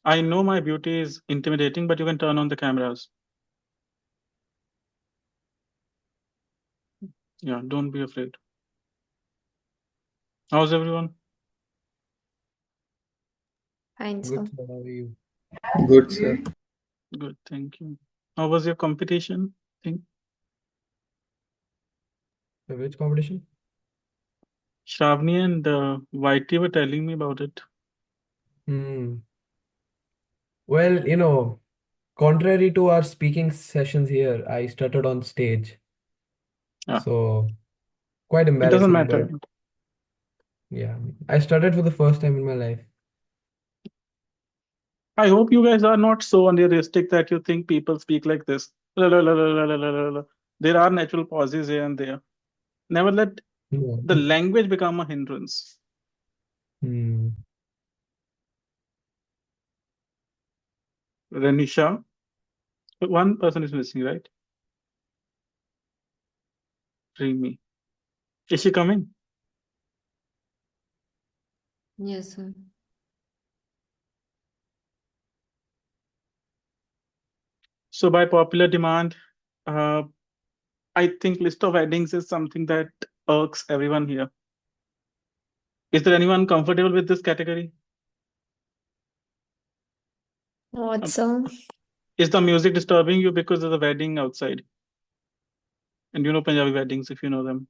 I know my beauty is intimidating, but you can turn on the cameras. Yeah, don't be afraid. How's everyone? Fine, Good, sir. sir. How are you? Good, sir. Good, thank you. How was your competition thing? Which competition? Shravani and Whitey were telling me about it. Hmm. Well, contrary to our speaking sessions here, I stuttered on stage. Yeah, So quite it doesn't embarrassing, matter. but yeah, I stuttered for the first time in my life. I hope you guys are not so unrealistic that you think people speak like this. La, la, la, la, la, la, la, la, la. There are natural pauses here and there. Never let Yeah. the language become a hindrance. Hmm. Renisha, one person is missing, right? Dreamy. Is she coming? Yes, sir. So by popular demand, uh, I think list of headings is something that irks everyone here. Is there anyone comfortable with this category? What, Um, sir? is the music disturbing you because of the wedding outside? And you know Punjabi weddings, if you know them,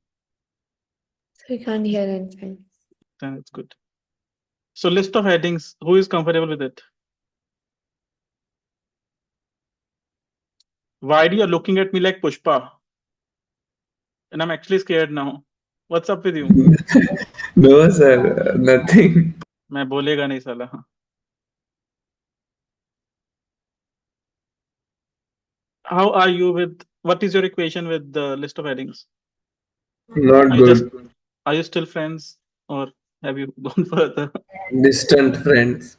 We can't hear anything. then it's good. So list of headings, who is comfortable with it? Why do you looking at me like Pushpa? And I'm actually scared now. What's up with you? No, sir. Nothing. मैं बोलेगा नहीं साला. How are you with what is your equation with the list of headings? Not Are you just good. are you still friends or have you gone further? Distant friends.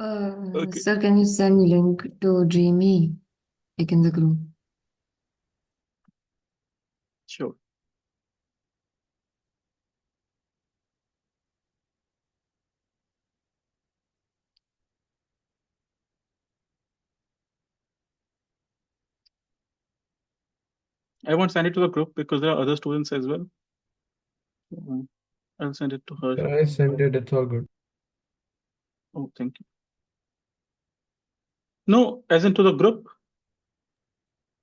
Okay, Sir, can you send link to Dreamy, like in the group? sure. I won't send it to the group because there are other students as well. I'll send it to her. I sent it. It's all good. Oh, thank you. No, as into the group.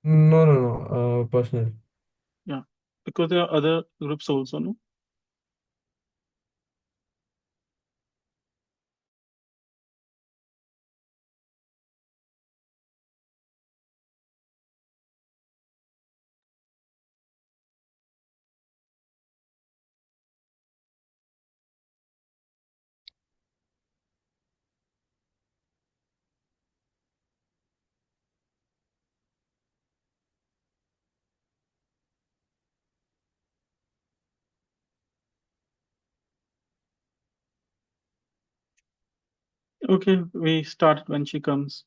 No, no, no. Personal. Yeah, because there are other groups also. No. Okay, we start when she comes.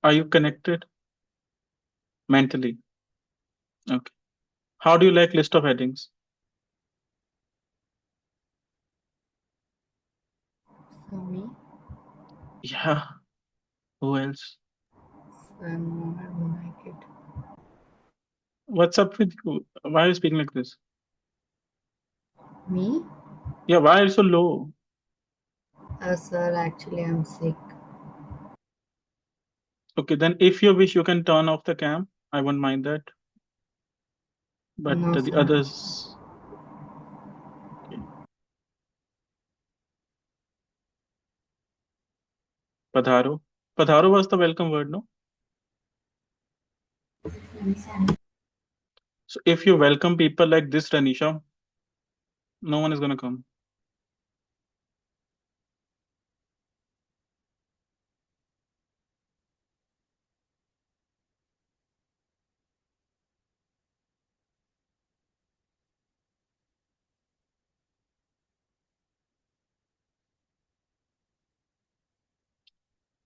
Are you connected mentally? Okay. How do you like list of headings? For me, Yeah. Who else? I don't like it. What's up with you? Why are you speaking like this? Me? Yeah, why are you so low? Sir, actually, I'm sick. Okay, then if you wish, you can turn off the cam. I won't mind that. But No, the sir. others, okay. Padharo. Padharo was the welcome word, no? So if you welcome people like this, Tanisha, no one is gonna come.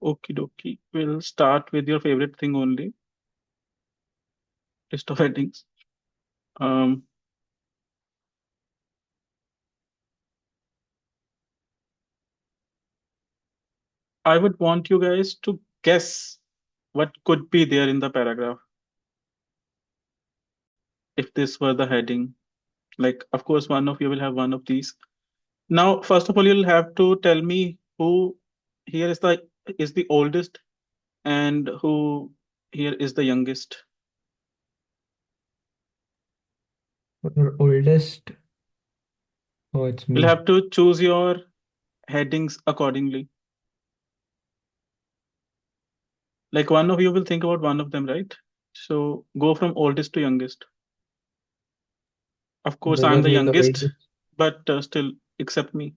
Okie dokie. We'll start with your favorite thing only. List of headings. Um, I would want you guys to guess what could be there in the paragraph if this were the heading. Like, of course, one of you will have one of these. Now, first of all, you'll have to tell me who here is the oldest and who here is the youngest. Oldest. Oh, it's You'll me. have to choose your headings accordingly. Like one of you will think about one of them, right? So go from oldest to youngest. Of course, Does I'm that the mean the youngest, oldest? but still accept me.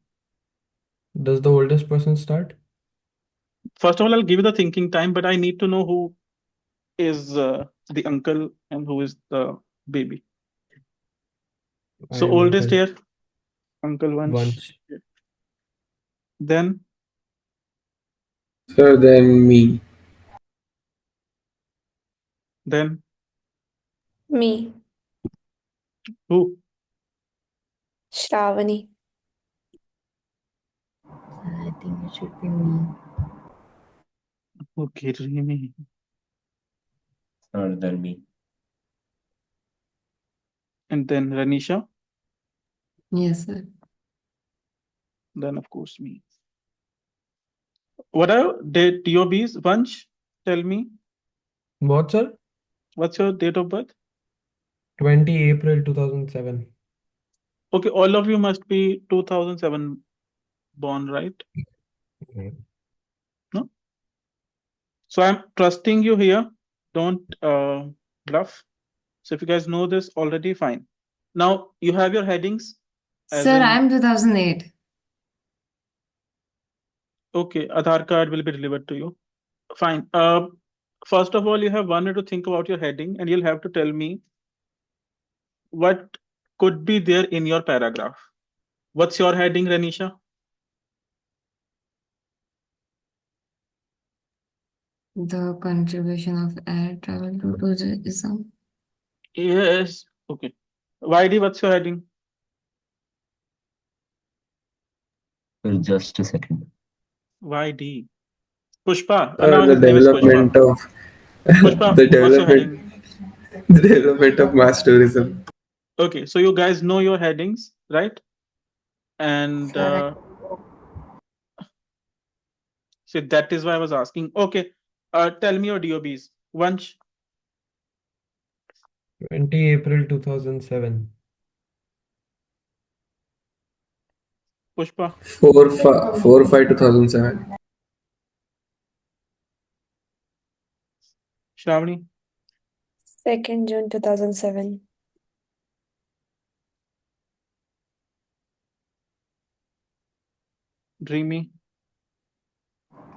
Does the oldest person start? First of all, I'll give you the thinking time, but I need to know who is the uncle and who is the baby. I So am oldest uncle. here, Uncle Vansh. Vansh. Then Sir, then me. then Me, who? Shravani. I think it should be me. Okay, Rimi. Than me. And then Ranisha. Yes, sir. Then of course me. What are DOBs? Vansh, tell me, What, sir? what's your date of birth? 20 April 2007. Okay, all of you must be 2007 born, right? Okay. No? So I'm trusting you here. Don't bluff. So if you guys know this already, fine. Now you have your headings as Sir, in, I'm 2008. okay, Aadhaar card will be delivered to you. Fine. First of all, you have 1 minute to think about your heading and you'll have to tell me what could be there in your paragraph. What's your heading, Ranisha? The contribution of air travel to tourism. Yes. Okay. YD, what's your heading? Just a second. YD. Pushpa. Now Sir, the his name is Pushpa. development of Pushpa, the what's your development heading? the development of mass tourism. Okay, so you guys know your headings, right? And Correct. so that is why I was asking. Okay, tell me your DOBs. Vansh, 20 April 2007. Pushpa, 4 5 2007. Shravani, 2nd June 2007. Dreamy,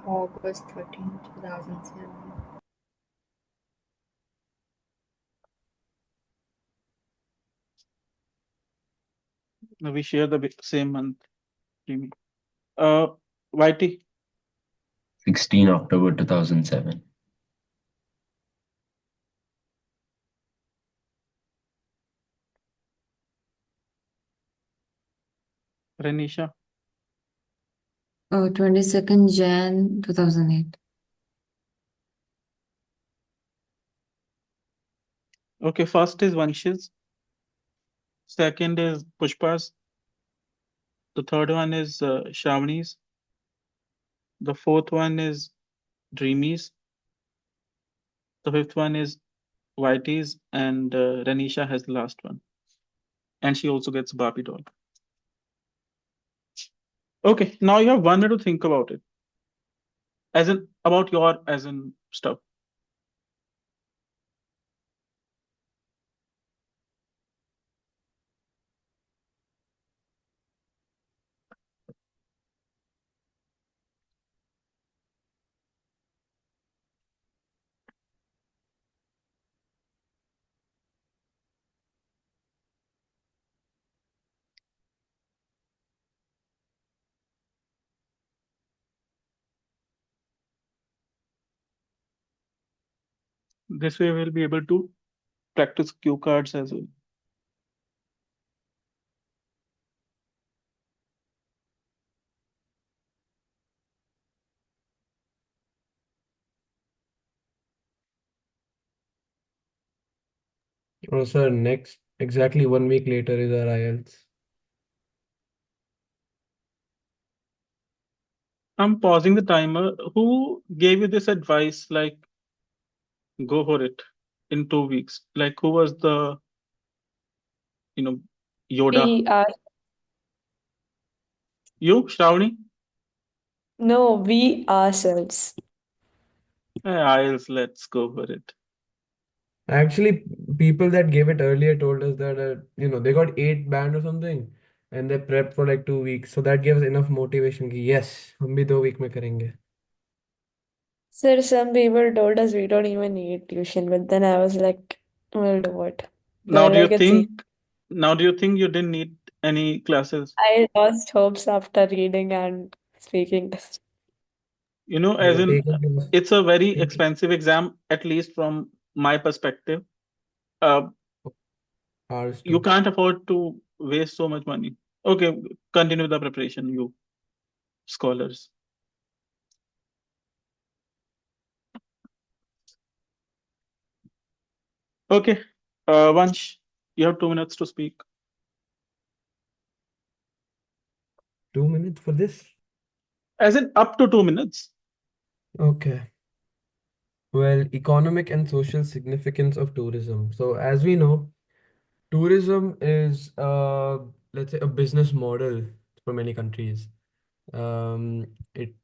August 13, 2007. we share the same month. Dreamy. Uh, YT, 16 October 2007. Renisha. 22nd Jan 2008. Okay, first is Vansh's. Second is Pushpa's. The third one is Shravani's. The fourth one is Dreamy's. The fifth one is YT's, and Renisha has the last one. And she also gets Barbie doll. Okay, now you have 1 minute to think about it. As in about your as in stuff. This way we'll be able to practice cue cards as well. Oh, sir, next, exactly 1 week later is our IELTS. I'm pausing the timer. Who gave you this advice? Like, go for it in 2 weeks. Like, who was the, you know, Yoda? We are You, Shravani? no, we ourselves. IELTS, let's go for it. Actually, people that gave it earlier told us that, they got 8 band or something, and they prepped for like 2 weeks. So that gave us enough motivation. Ki, yes, हम भी 2 week में करेंगे. Sir, some people told us we don't even need tuition, but then I was like, we'll do it. They Now, were do you like, it's easy. think, now do you think you didn't need any classes? I lost hopes after reading and speaking test. As in, Taking it it's a very was expensive exam, at least from my perspective. Uh, ours you too. can't afford to waste so much money. Okay, continue the preparation, you scholars. Okay, Vansh, you have 2 minutes to speak. 2 minutes for this? As in, up to 2 minutes. Okay. Well, economic and social significance of tourism. So, as we know, tourism is, let's say, a business model for many countries. It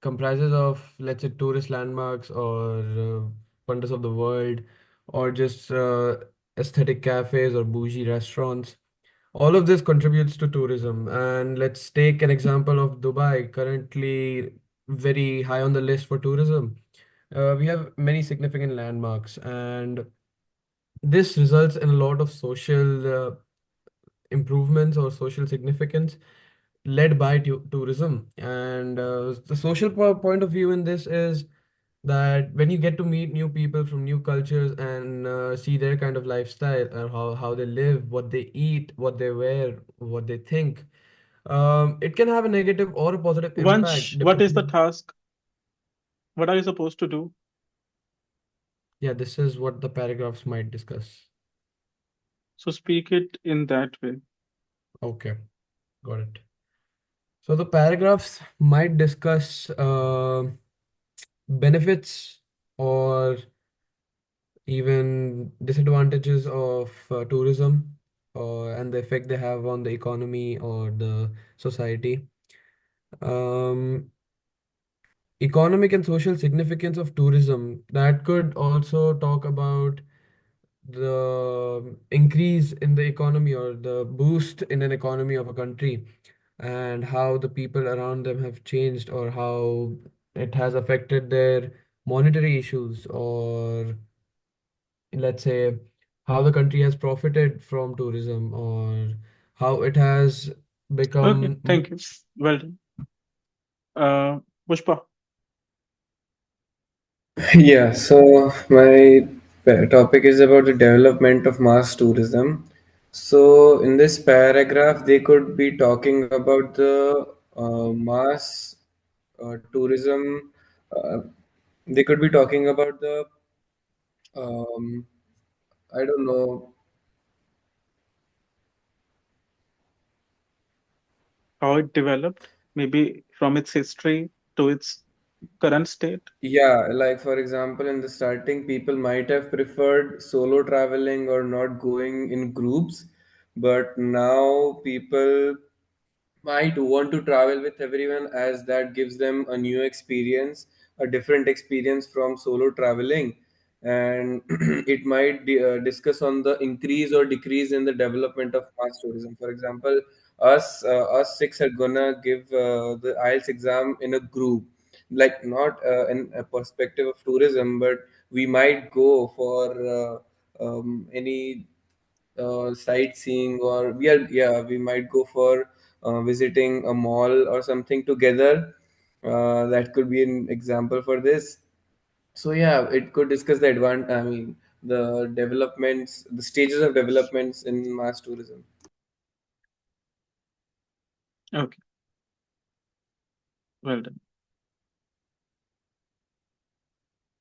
comprises of, let's say, tourist landmarks or wonders of the world, or just aesthetic cafes or bougie restaurants. All of this contributes to tourism. And let's take an example of Dubai, currently very high on the list for tourism. We have many significant landmarks, and this results in a lot of social improvements or social significance led by tourism. And the social point of view in this is that when you get to meet new people from new cultures and see their kind of lifestyle and how they live, what they eat, what they wear, what they think, it can have a negative or a positive Vansh, impact what is the depending. task? What are you supposed to do? Yeah, this is what the paragraphs might discuss. So speak it in that way. Okay, got it. So the paragraphs might discuss benefits or even disadvantages of tourism and the effect they have on the economy or the society. Um, Economic and social significance of tourism. That could also talk about the increase in the economy or the boost in an economy of a country, and how the people around them have changed or how it has affected their monetary issues, or let's say how the country has profited from tourism, or how it has Okay, become thank you. Well done. Pushpa, Yeah, so my topic is about the development of mass tourism. So in this paragraph, they could be talking about the mass tourism. Uh, they could be talking about the um, I don't know. how it developed, maybe from its history to its current state. Yeah, like for example, in the starting, people might have preferred solo traveling or not going in groups, but now people might want to travel with everyone as that gives them a new experience, a different experience from solo traveling. And it might discuss on the increase or decrease in the development of mass tourism. For example, us six are gonna give the IELTS exam in a group, like not in a perspective of tourism, but we might go for any sightseeing, or we might go for visiting a mall or something together. That could be an example for this. So yeah, it could discuss the the developments, the stages of developments in mass tourism. Okay, well done.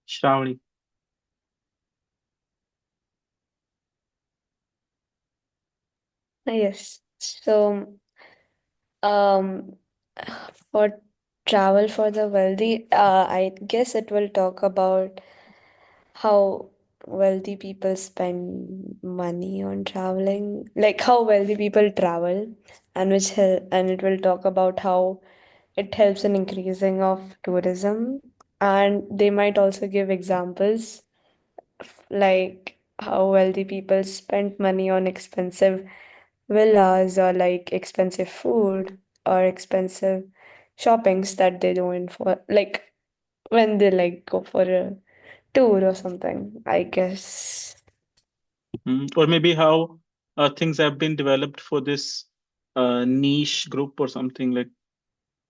Shravani, Yes. So, um, for travel for the wealthy, I guess it will talk about how wealthy people spend money on traveling, like how wealthy people travel, and and it will talk about how it helps in increasing of tourism, and they might also give examples like how wealthy people spend money on expensive villas or like expensive food or expensive shoppings that they do in for like when they like go for a tour or something, I guess. Or maybe how things have been developed for this niche group or something like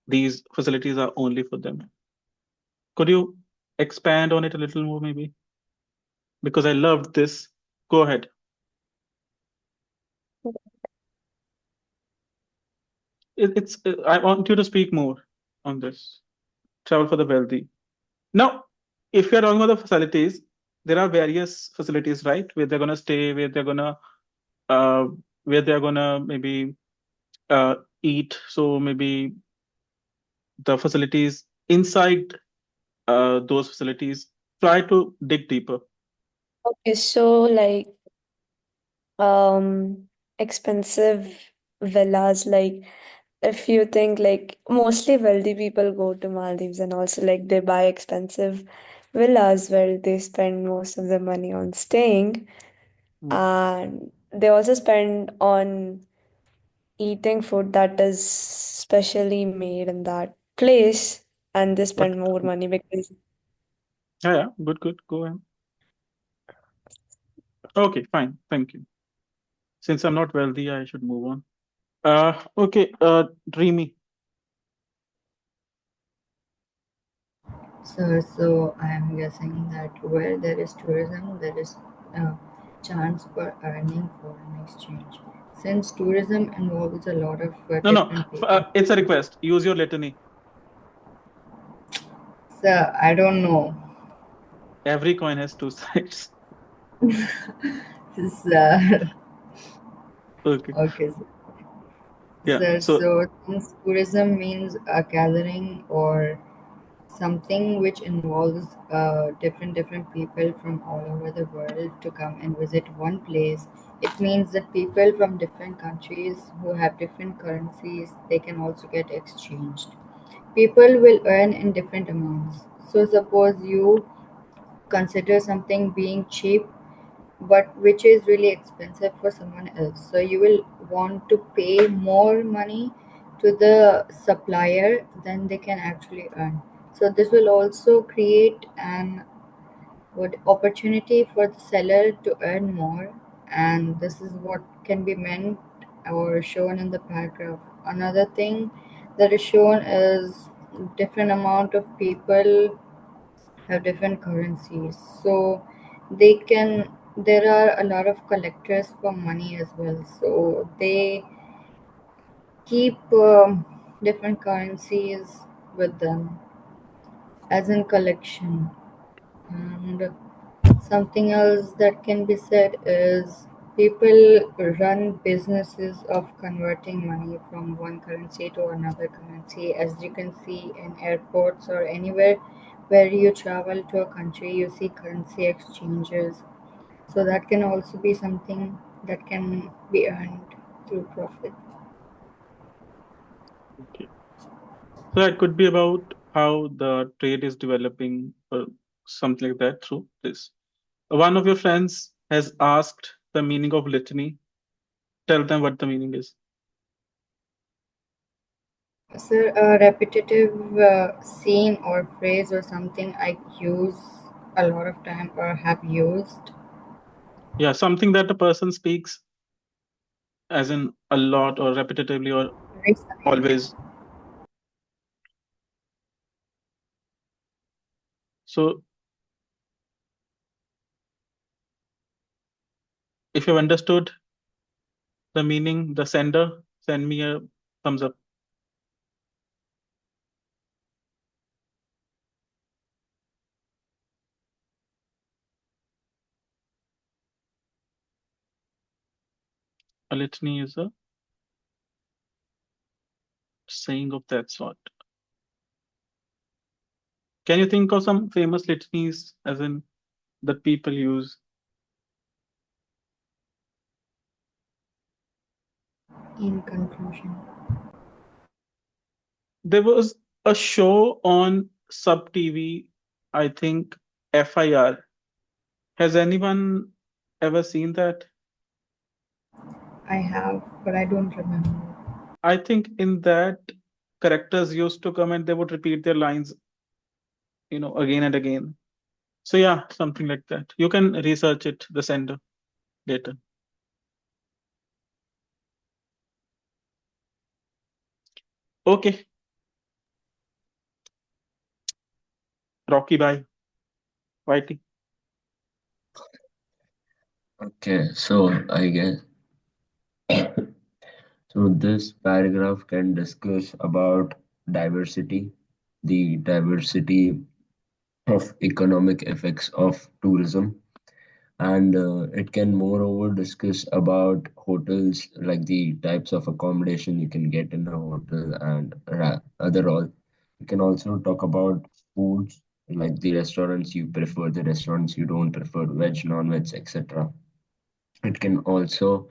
these facilities are only for them. Could you expand on it a little more, maybe? Because I loved this. Go ahead. It's I want you to speak more on this. Travel for the wealthy. Now, if you're talking about the facilities, there are various facilities, right? Where they're gonna stay, uh, where they're gonna maybe eat. So maybe the facilities inside those facilities. Try to dig deeper. Okay, so like um expensive villas, like if you think like mostly wealthy people go to Maldives and also like they buy expensive villas where they spend most of the money on staying, Mm. and they also spend on eating food that is specially made in that place, and they But spend more money because yeah, yeah, good, good. Go ahead. Okay, fine. Thank you. Since I'm not wealthy, I should move on. Okay, Dreamy. So I am guessing that where there is tourism, there is a chance for earning foreign exchange. Since tourism involves a lot of No, no, different people. it's a request. Use your litany. So I don't know. Every coin has two sides. So, Okay. okay. Yeah. So, So since tourism means a gathering or something which involves different people from all over the world to come and visit one place, it means that people from different countries who have different currencies, they can also get exchanged. People will earn in different amounts. So suppose you consider something being cheap but which is really expensive for someone else, so you will want to pay more money to the supplier than they can actually earn. So this will also create an what opportunity for the seller to earn more, and this is what can be meant or shown in the paragraph. Another thing that is shown is different amount of people have different currencies, so they can there are a lot of collectors for money as well, so they keep different currencies with them as in collection. And something else that can be said is people run businesses of converting money from one currency to another currency. As you can see in airports or anywhere where you travel to a country, you see currency exchanges. So that can also be something that can be earned through profit. okay. So it could be about how the trade is developing or something like that through this. One of your friends has asked the meaning of litany. Tell them what the meaning is. So a repetitive scene or phrase or something I use a lot of time or have used. Yeah, something that a person speaks as in a lot or repetitively or Recite. always. So if you've understood the meaning, the sender, send me a thumbs up. A litany is a saying of that sort. Can you think of some famous litanies, as in that people use? In conclusion, There was a show on Sub TV, I think FIR. Has anyone ever seen that? I have, but I don't remember. I think in that, characters used to come and they would repeat their lines, again and again. So yeah, something like that. You can research it, the sender, later. Okay, Rocky, bye. Whitey. Okay, so I guess so this paragraph can discuss about diversity, the diversity of economic effects of tourism, and it can moreover discuss about hotels, like the types of accommodation you can get in a hotel and other all. You can also talk about foods, like the restaurants you prefer, the restaurants you don't prefer, veg, non-veg, etc. It can also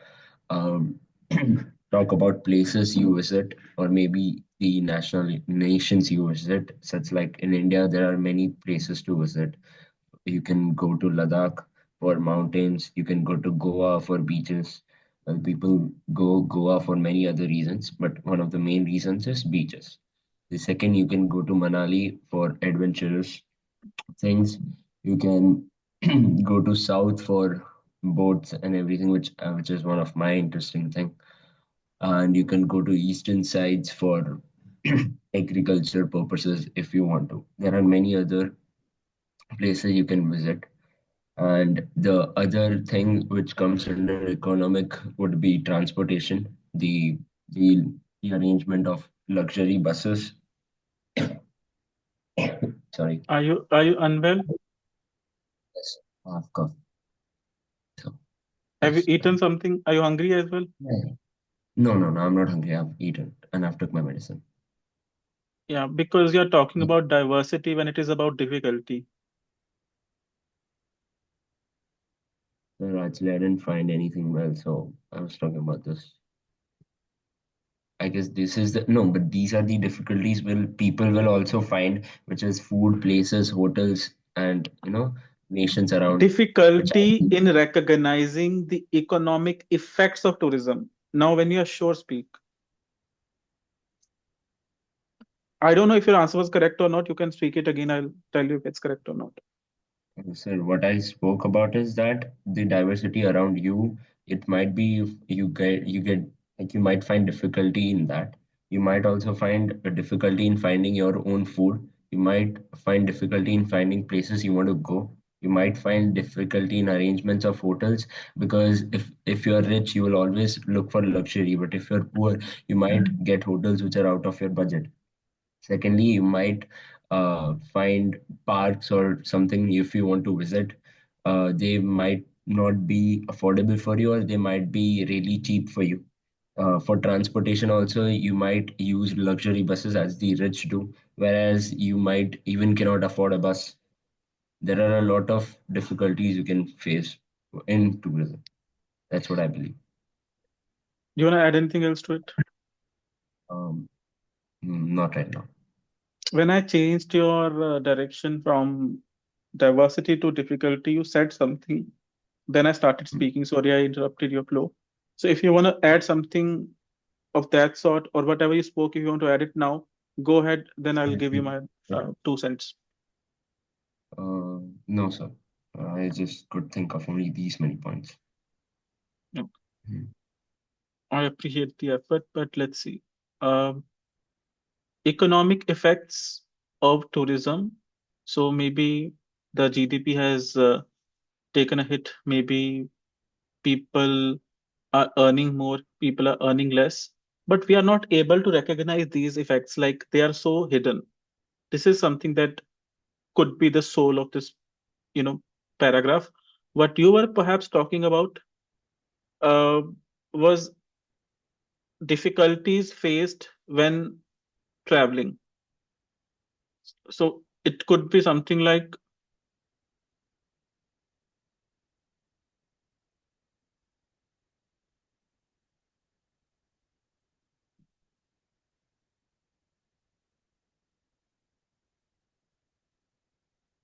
um, talk about places you visit, or maybe the national nations you visit. Such like in India, there are many places to visit. You can go to Ladakh for mountains. You can go to Goa for beaches. People go Goa for many other reasons, but one of the main reasons is beaches. The second, you can go to Manali for adventurous things. You can go to south for boats and everything, which is one of my interesting thing. And you can go to eastern sides for agriculture purposes if you want to. There are many other places you can visit. And the other thing which comes under economic would be transportation, the, the arrangement of luxury buses. Sorry. Are you unwell? Yes, of course. So, Have you yes. eaten something? Are you hungry as well? Yeah. No, no, no, I'm not hungry. I've eaten and I've took my medicine. Yeah, because you're talking about diversity when it is about difficulty. No, actually, I didn't find anything well, so I was talking about this. I guess this is the no, but these are the difficulties will people will also find, which is food, places, hotels, and nations around, which I Difficulty think in recognizing the economic effects of tourism. Now, when you are sure speak. I don't know if your answer was correct or not. You can speak it again. I'll tell you if it's correct or not. sir, what I spoke about is that the diversity around you, it might be if you get like you might find difficulty in that. You might also find a difficulty in finding your own food. You might find difficulty in finding places you want to go. You might find difficulty in arrangements of hotels, because if you're rich, you will always look for luxury. But if you're poor, you might get hotels which are out of your budget. Secondly, you might find parks or something if you want to visit. They might not be affordable for you, or they might be really cheap for you. For transportation, also, you might use luxury buses as the rich do, whereas you might even cannot afford a bus. There are a lot of difficulties you can face in tourism. That's what I believe. Do you want to add anything else to it? Um, Not right now. When I changed your direction from diversity to difficulty, you said something. Then I started Mm, speaking. Sorry, I interrupted your flow. So if you want to add something of that sort or whatever you spoke, if you want to add it now, go ahead. Then I'll give you my 2 cents. no, sir. I just could think of only these many points. No, Mm. I appreciate the effort, but let's see. Um, Economic effects of tourism. So maybe the GDP has taken a hit. Maybe people are earning more, people are earning less, but we are not able to recognize these effects, like they are so hidden. This is something that could be the soul of this, paragraph. What you were perhaps talking about, uh, was difficulties faced when traveling. So it could be something like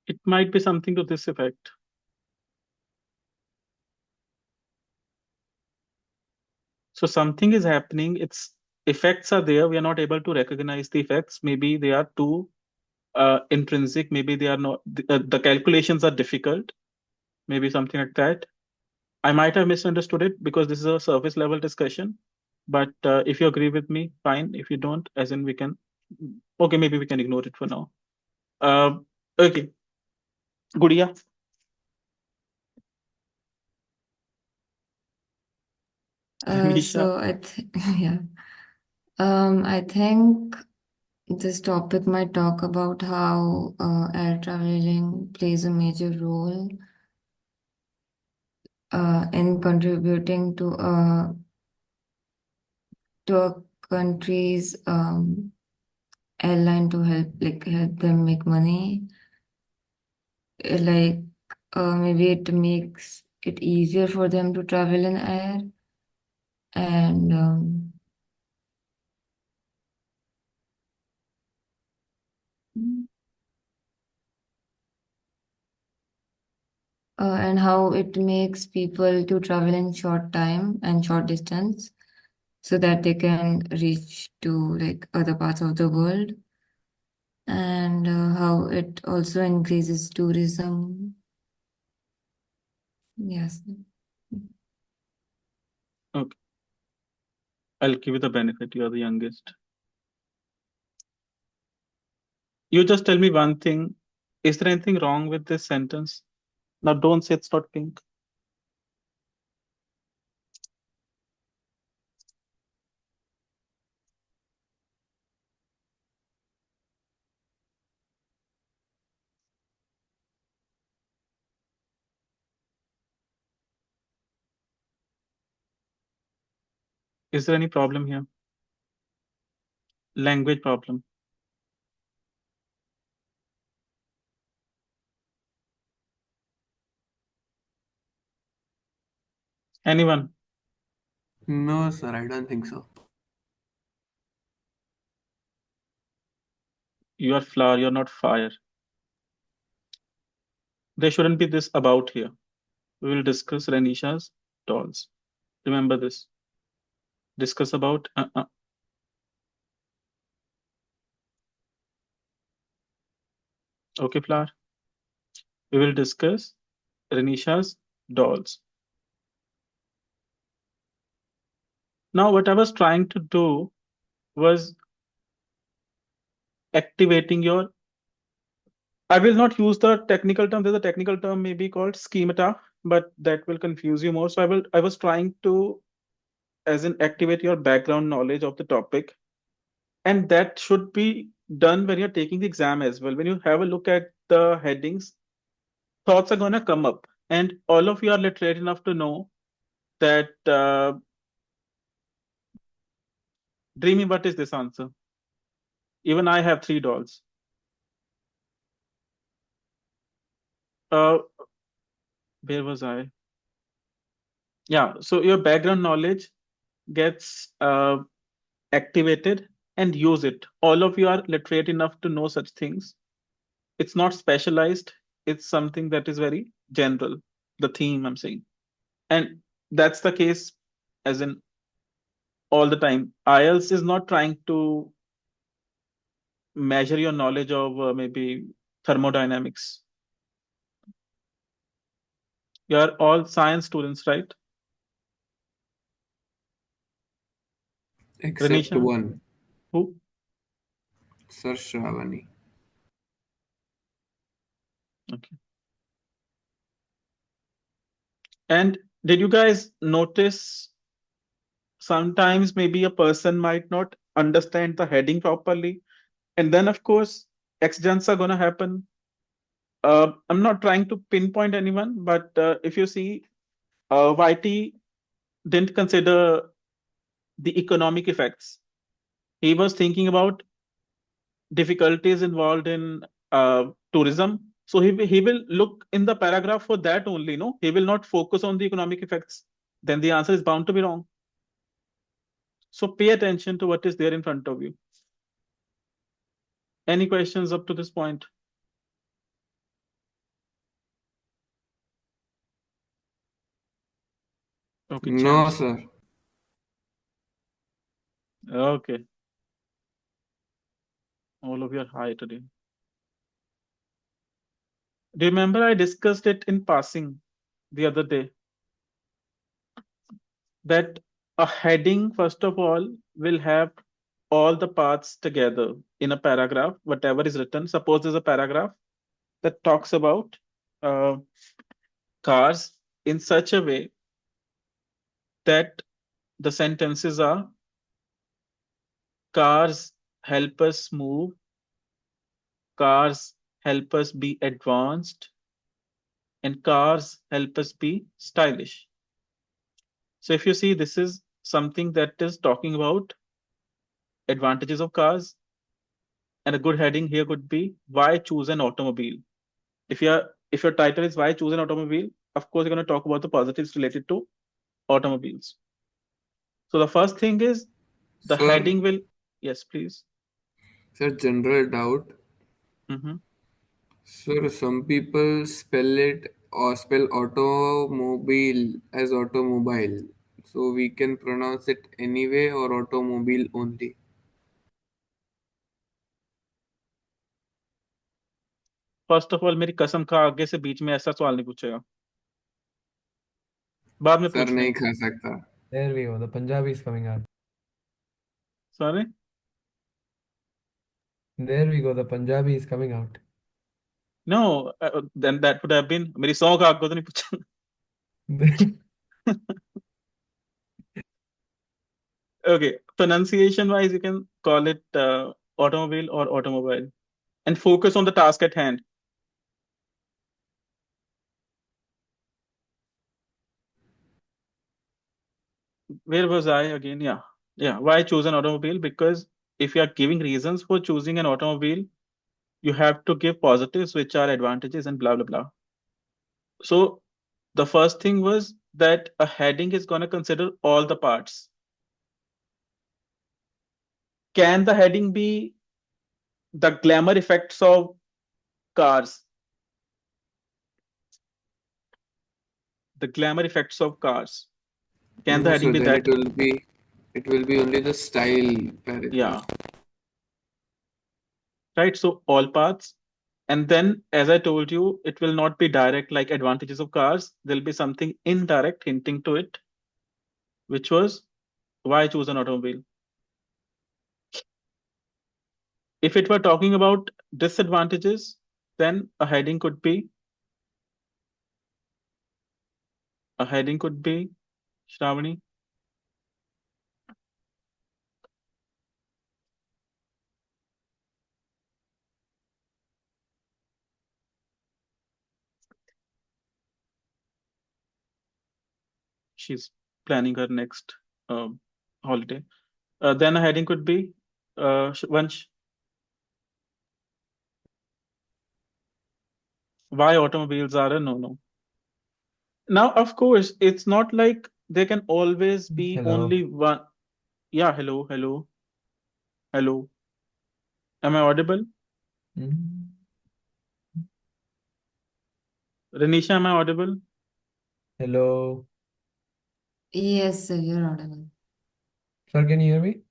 it might be something to this effect. So something is happening, its effects are there. We are not able to recognize the effects. Maybe they are too intrinsic. Maybe they are not, the calculations are difficult. Maybe something like that. I might have misunderstood it because this is a surface level discussion. But if you agree with me, fine. If you don't, as in we can, okay, maybe we can ignore it for now. Uh, okay, Gudia. Renisha. So yeah. I think this topic might talk about how air traveling plays a major role in contributing to a country's airline to help them make money. Like maybe it makes it easier for them to travel in air, and and how it makes people to travel in short time and short distance so that they can reach to like other parts of the world, and how it also increases tourism. Yes. Okay, I'll give you the benefit. You are the youngest. You just tell me one thing. Is there anything wrong with this sentence? Now, don't say it's not pink. Is there any problem here? Language problem. Anyone? No, sir, I don't think so. You are flower, you're not fire. There shouldn't be this about here. We will discuss Renisha's dolls. Remember this. Discuss about. Okay, flower. We will discuss Renisha's dolls. Now, what I was trying to do was activating your. I will not use the technical term. There's a technical term maybe called schemata, but that will confuse you more. So I was trying to, as in activate your background knowledge of the topic. And that should be done when you're taking the exam as well. When you have a look at the headings, thoughts are going to come up. And all of you are literate enough to know that, Dreamy, what is this answer? Even I have three dolls. Uh, where was I? Yeah, so your background knowledge gets activated and use it. All of you are literate enough to know such things. It's not specialized, it's something that is very general, the theme I'm saying. And that's the case as in all the time. IELTS is not trying to measure your knowledge of maybe thermodynamics. You are all science students, right? Except Renisha, one, who? Sir Shravani. Okay. And did you guys notice sometimes maybe a person might not understand the heading properly? And then, of course, accidents are going to happen. I'm not trying to pinpoint anyone, but if you see YT didn't consider the economic effects. He was thinking about difficulties involved in tourism. So he will look in the paragraph for that only, no? He will not focus on the economic effects. Then the answer is bound to be wrong. So pay attention to what is there in front of you. Any questions up to this point? Okay, No, champs. sir. Okay, all of you are high today. Do you remember I discussed it in passing the other day that a heading, first of all, will have all the parts together in a paragraph, whatever is written. Suppose there's a paragraph that talks about uh, cars in such a way that the sentences are cars help us move, cars help us be advanced, and cars help us be stylish. So if you see, this is something that is talking about advantages of cars, and a good heading here could be why choose an automobile. If your title is why choose an automobile, of course you're going to talk about the positives related to automobiles. So the first thing is the Sir, heading will, yes, please. sir, general doubt. Hmm. Sir, some people spell it or spell automobile as automobile. So we can pronounce it anyway or automobile only. First of all मेरी कसम खा आगे से बीच में ऐसा सवाल नहीं पूछेगा, बाद में सर पूछ नहीं लें. खा सकता. There we go. The Punjabi is coming out. Sorry. There we go. The Punjabi is coming out. No, then that would have been मेरी सौ का आगे तो नहीं पूछा. Okay, pronunciation wise you can call it automobile or automobile, and focus on the task at hand. Where was I again? Yeah, why choose an automobile? Because if you are giving reasons for choosing an automobile, you have to give positives which are advantages and blah blah blah. So the first thing was that a heading is going to consider all the parts. Can the heading be the glamour effects of cars? The glamour effects of cars. Can the No, heading sir. be Then that? it will be only the style paragraph. Yeah, right. So all paths. And then, as I told you, it will not be direct like advantages of cars. There'll be something indirect hinting to it, which was why choose an automobile. If it were talking about disadvantages, then a heading could be Shravani. She's planning her next holiday. Then a heading could be Vansh, why automobiles are a no-no. Now, of course, it's not like there can always be Hello. only one. Yeah, hello, hello, hello. Am I audible? Mhm. Renisha, am I audible? Hello. Yes, sir, you're audible. Sir, can you hear me?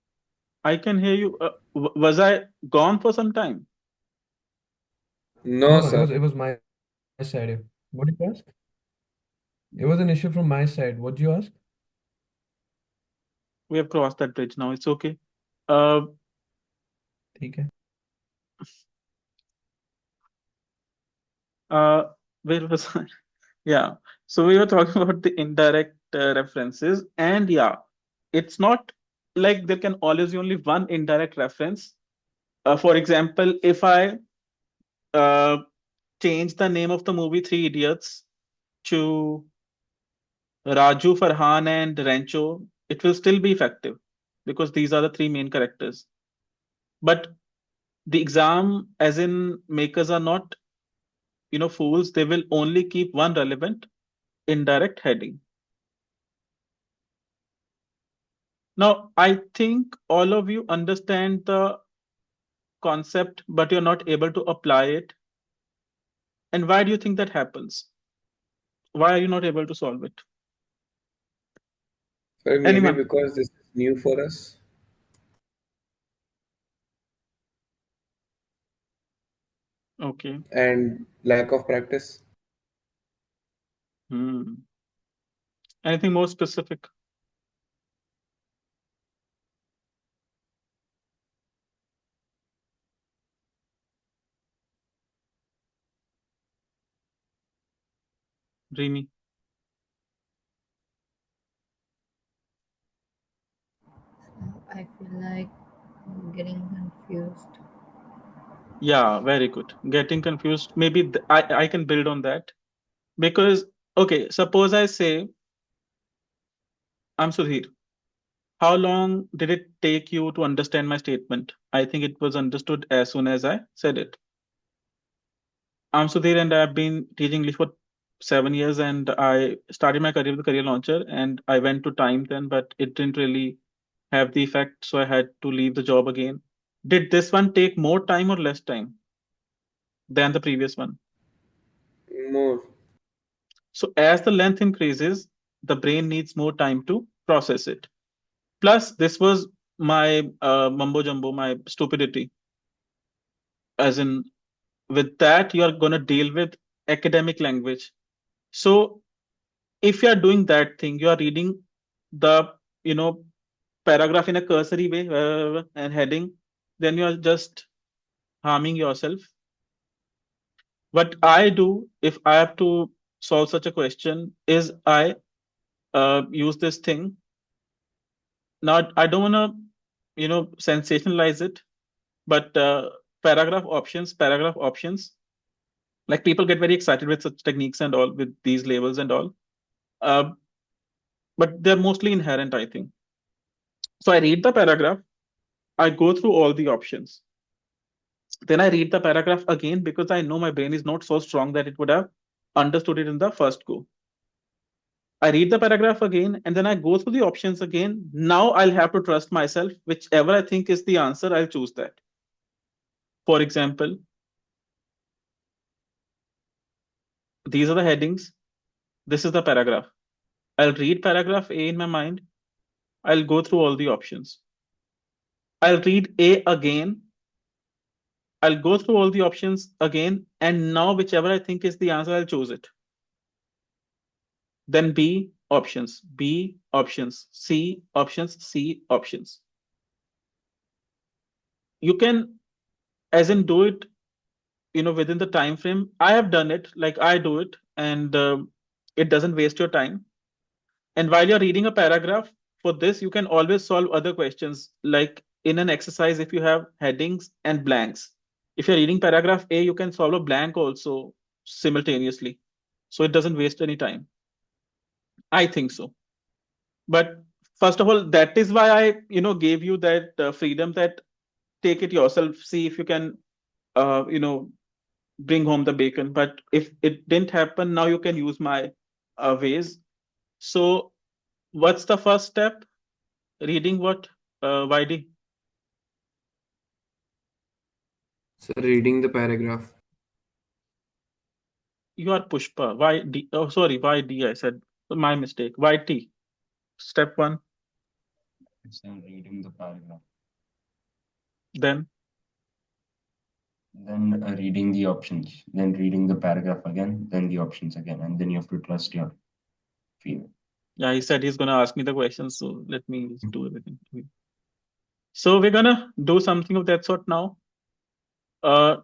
I can hear you. Was I gone for some time? No, No, no, sir. it was my side. What did you ask? It was an issue from my side. What did you ask? We have crossed that bridge now. It's okay. Uh, ठीक है. uh, where was I? Yeah. So we were talking about the indirect references, and yeah, it's not like there can always be only one indirect reference. For example, if I uh, change the name of the movie Three Idiots to Raju, Farhan, and Rancho, it will still be effective because these are the three main characters. But the exam, as in makers are not, fools. They will only keep one relevant indirect heading. Now, I think all of you understand the concept, but you're not able to apply it. And why do you think that happens? Why are you not able to solve it? Well, maybe Anyone? because this is new for us Okay. and lack of practice. Hmm. Anything more specific? Dreamy. I feel like I'm getting confused. Yeah, very good. Getting confused. Maybe I can build on that because, okay, suppose I say, I'm Sudhir. How long did it take you to understand my statement? I think it was understood as soon as I said it. I'm Sudhir and I've been teaching English for 7 years and I started my career with Career Launcher and I went to Time then, but it didn't really have the effect, so I had to leave the job again. Did this one take more time or less time than the previous one? More. So as the length increases, the brain needs more time to process it. Plus, this was my mumbo jumbo, my stupidity. As in, with that, you are going to deal with academic language. So if you are doing that thing, you are reading the, you know, paragraph in a cursory way and heading, then you are just harming yourself. What I do if I have to solve such a question is I use this thing. Now, I don't want to, sensationalize it, but paragraph options, like people get very excited with such techniques and all, with these labels and all. Uh, but they're mostly inherent, I think. So I read the paragraph, I go through all the options. Then I read the paragraph again because I know my brain is not so strong that it would have understood it in the first go. I read the paragraph again and then I go through the options again. Now I'll have to trust myself. Whichever I think is the answer, I'll choose that. For example, these are the headings. This is the paragraph. I'll read paragraph A in my mind. I'll go through all the options. I'll read A again. I'll go through all the options again. And now, whichever I think is the answer, I'll choose it. Then B options, B options, C options, C options. You can, as in, do it, within the time frame. I have done it, like I do it, and it doesn't waste your time. And while you're reading a paragraph, for this, you can always solve other questions. Like in an exercise, if you have headings and blanks, if you're reading paragraph A, you can solve a blank also simultaneously. So it doesn't waste any time. I think so. But first of all, that is why I, gave you that freedom, that take it yourself, see if you can, uh, you know, bring home the bacon. But if it didn't happen, now you can use my ways. So what's the first step? Reading what? YD? So reading the paragraph. You are Pushpa. YD. Oh, sorry, YD. I said my mistake. YT. Step one. It's then reading the paragraph, Then then reading the options, then reading the paragraph again, then the options again, and then you have to trust your feeling. yeah, he said he's gonna ask me the questions. So let me just do everything. So we're gonna do something of that sort now.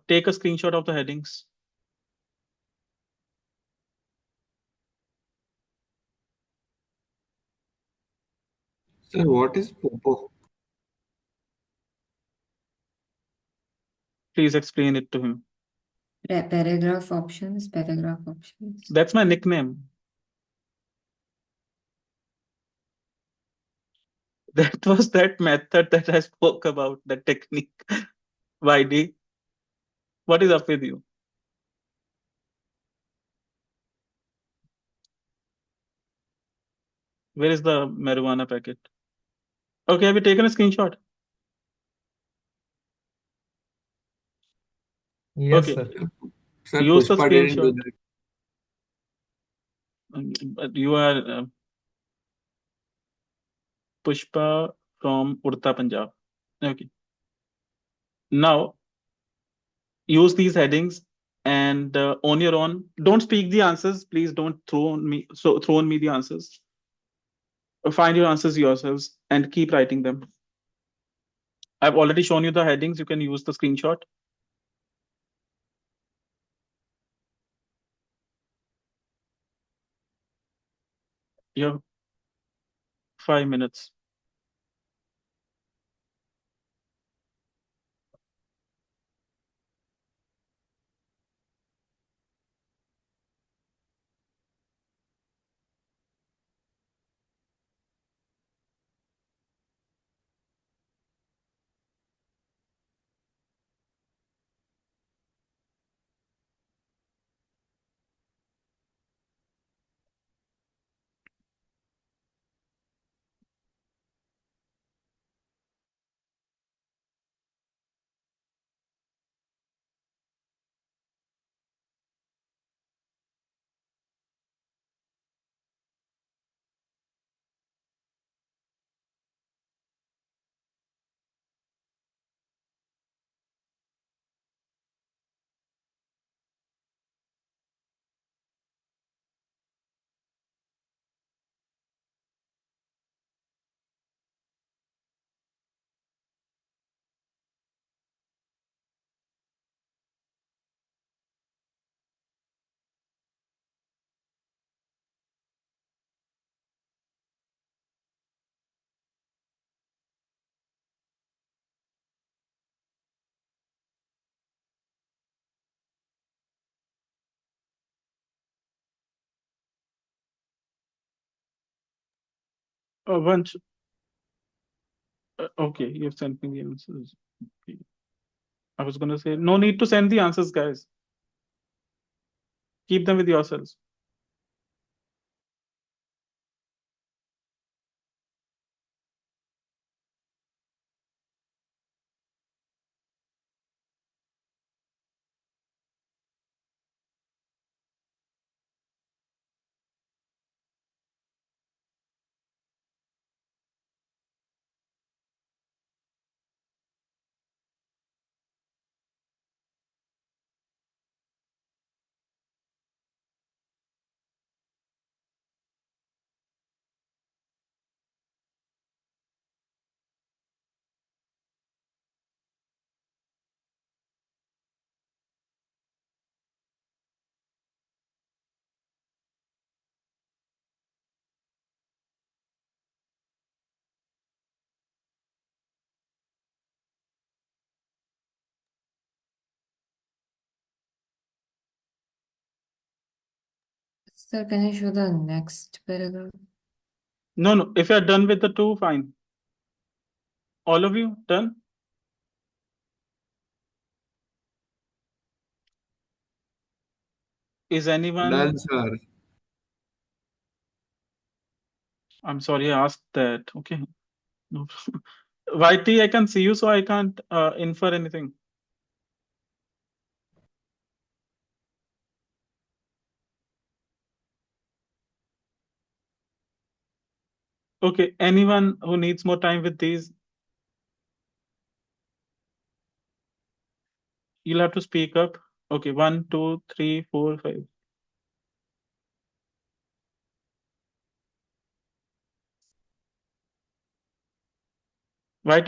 Take a screenshot of the headings. Sir, what is Popo? Please explain it to him. Paragraph options, paragraph options. That's my nickname. That was that method that I spoke about, the technique. YD, what is up with you? Where is the marijuana packet? Okay, have you taken a screenshot? Yes, Okay, sir. Sir, use the Pushpa didn't do screenshot. that. But you are Pushpa from Urta, Punjab. Okay, now use these headings and on your own. Don't speak the answers, please. Don't throw on me. So throw on me the answers. Find your answers yourselves and keep writing them. I've already shown you the headings. You can use the screenshot. You have 5 minutes. Once, okay, you've sent me the answers. Okay. I was gonna say, no need to send the answers, guys. Keep them with yourselves. Sir, can you show the next paragraph? No, no. If you're done with the two, fine. All of you done? Is anyone? Done, sir. I'm sorry, I asked that. Okay. No. YT, I can see you, so I can't infer anything. Okay. Anyone who needs more time with these, you'll have to speak up. Okay. 1, 2, 3, 4, 5. YT,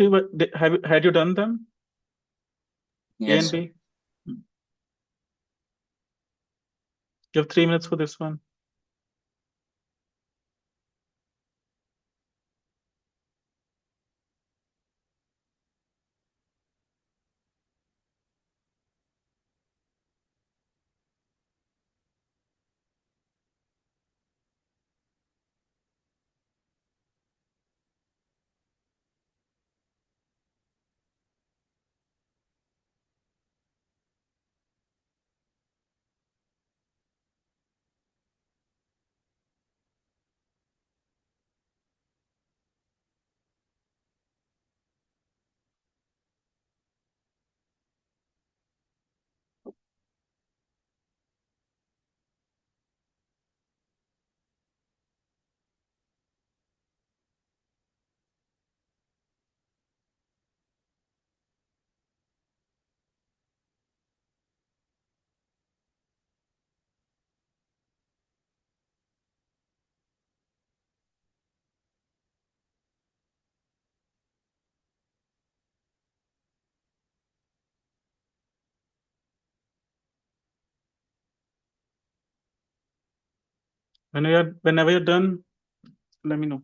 had you done them? A Yes, and sir. B? You have 3 minutes for this one. Whenever you're done, let me know.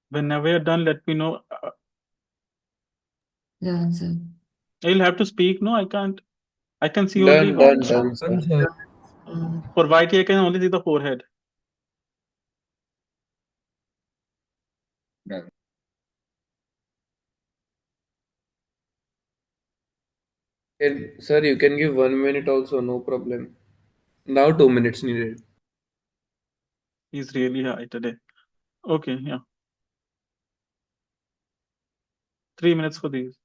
Whenever you're done, let me know. Done, sir. You'll have to speak. No, I can't. I can see only Done, done, for done, Done, sir. sir. white. I can only see the forehead. Done. Sir, you can give 1 minute also, no problem. Now 2 minutes needed. He's really high today. Okay, yeah. 3 minutes for these.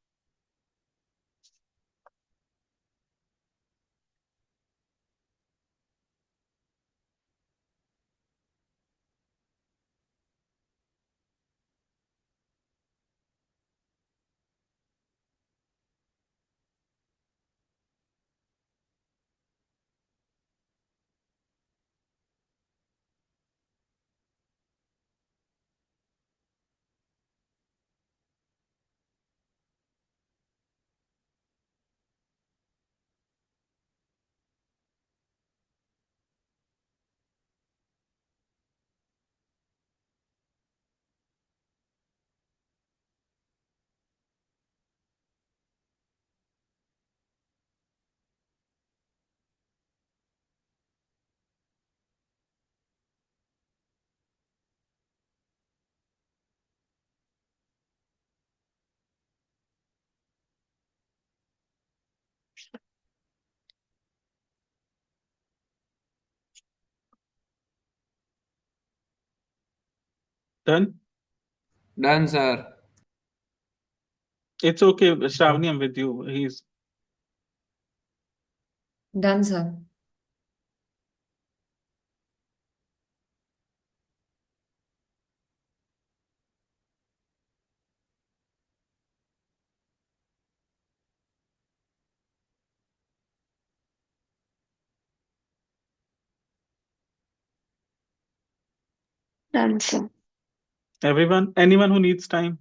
Done. Done, sir. It's okay, Shravani. I'm with you. He's Done, sir. Done, sir. everyone. Anyone who needs time,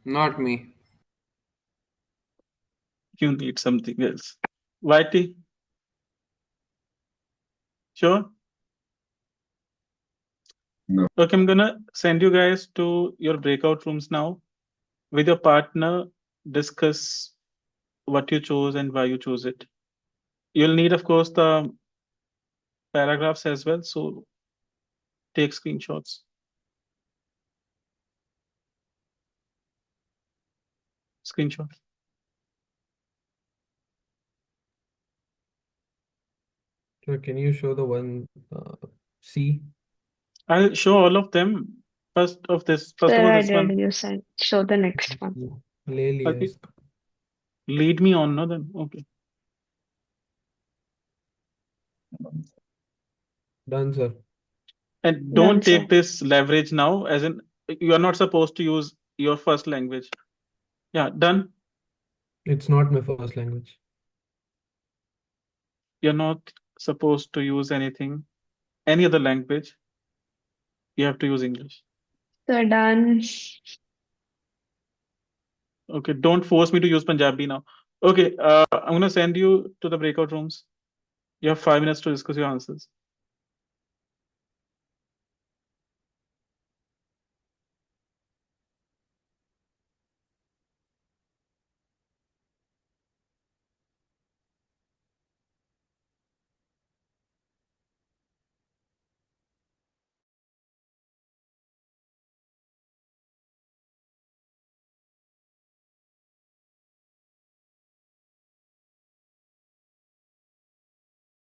Not me. you need something else. Whitey, sure. No. Okay, I'm gonna send you guys to your breakout rooms now. With your partner, discuss what you chose and why you chose it. You'll need, of course, the paragraphs as well. So take screenshots. Screenshot. So can you show the one C? I'll show all of them. First of Sir, all, I this did. one. You said show the next one. ले लिया Okay, इसका. lead me on, no? Then okay. Done, sir. And Done, don't sir. take this leverage now, as in you are not supposed to use your first language. Yeah, done. It's not my first language. You're not supposed to use any other language. You have to use English. Sir, done. Okay, don't force me to use Punjabi now. Okay, I'm gonna send you to the breakout rooms. You have 5 minutes to discuss your answers.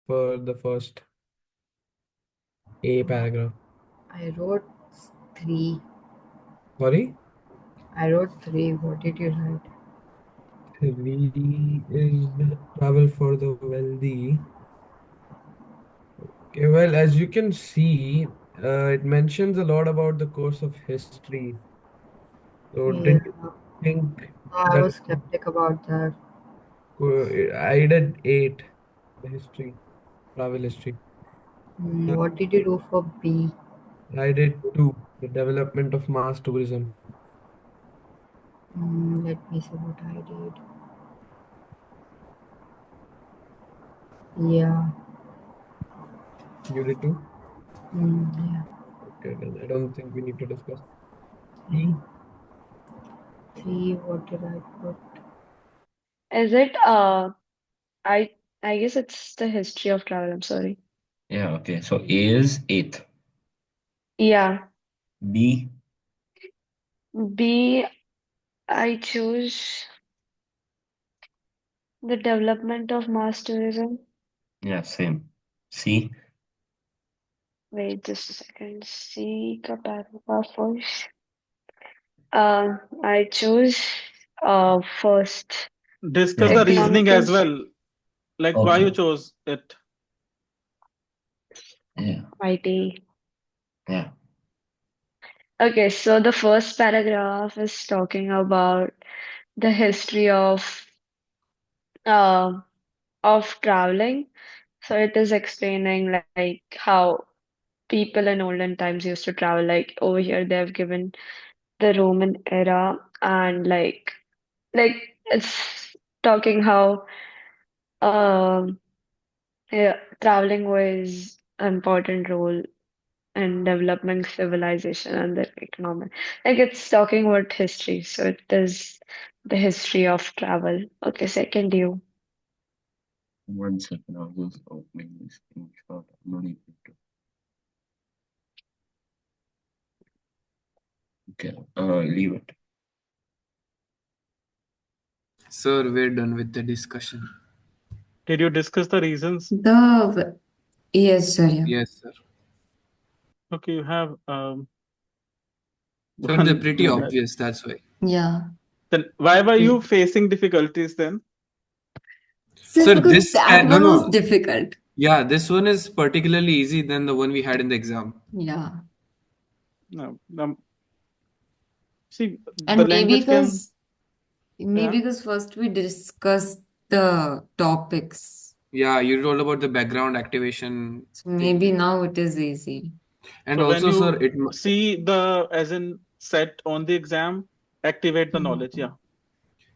For the first. A paragraph. I wrote three. Sorry? I wrote three. What did you write? 3 is travel for the wealthy. Okay, well, as you can see, it mentions a lot about the course of history. So Yeah, didn't you think I that was skeptic about that. I did 8, the history, travel history. What did you do for B? I did 2, the development of mass tourism. Let me see what I did. Yeah. You did 2? Yeah. Okay, then I don't think we need to discuss. E? Three. What did I put? Is it I I guess it's the history of travel, I'm sorry. Yeah, okay. So A is 8th. Yeah. B, B, I choose the development of mass tourism. yeah, same. C, Wait just a second. C का paragraph first. I choose first Discuss the yeah, reasoning economic as and well, like why you okay. chose it. Yeah, IT. yeah. Okay, so the first paragraph is talking about the history uh, of traveling. So it is explaining like how people in olden times used to travel. Like over here, they have given the Roman era, and like it's talking how um yeah, traveling was an important role in developing civilization and the economy. Like it's talking about history, so it is the history of travel. Okay, second you. 1 second, I'll just opening this screenshot. I'm not able to. Okay, leave it. Sir, we're done with the discussion. Did you discuss the reasons? Yes, sir. Yeah. Yes, sir. Okay, you have Sir, they're one pretty minute. obvious, that's why. Yeah. Then why were you Mm. facing difficulties then? Sir, Sir, because that no, one was no. difficult. Yeah, this one is particularly easy than the one we had in the exam. Yeah. No, see, the And maybe language can, because maybe yeah. because first we discussed the topics. Yeah, you told about the background activation So thing. maybe now it is easy. And So when also, sir, you see the as in set on the exam, activate the knowledge. Mhm. Yeah.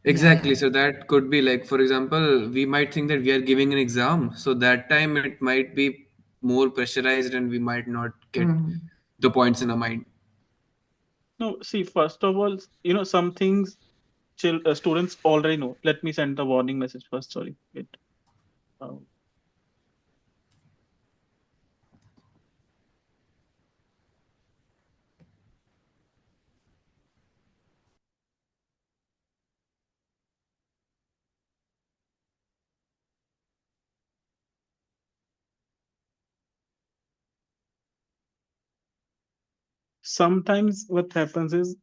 Yeah, exactly. yeah. So that could be like, for example, we might think that we are giving an exam. So that time it might be more pressurized and we might not get Mhm. the points in our mind. No, see, first of all, some things students already know. Let me send the warning message first. Sorry. Wait. Uh, Sometimes what happens is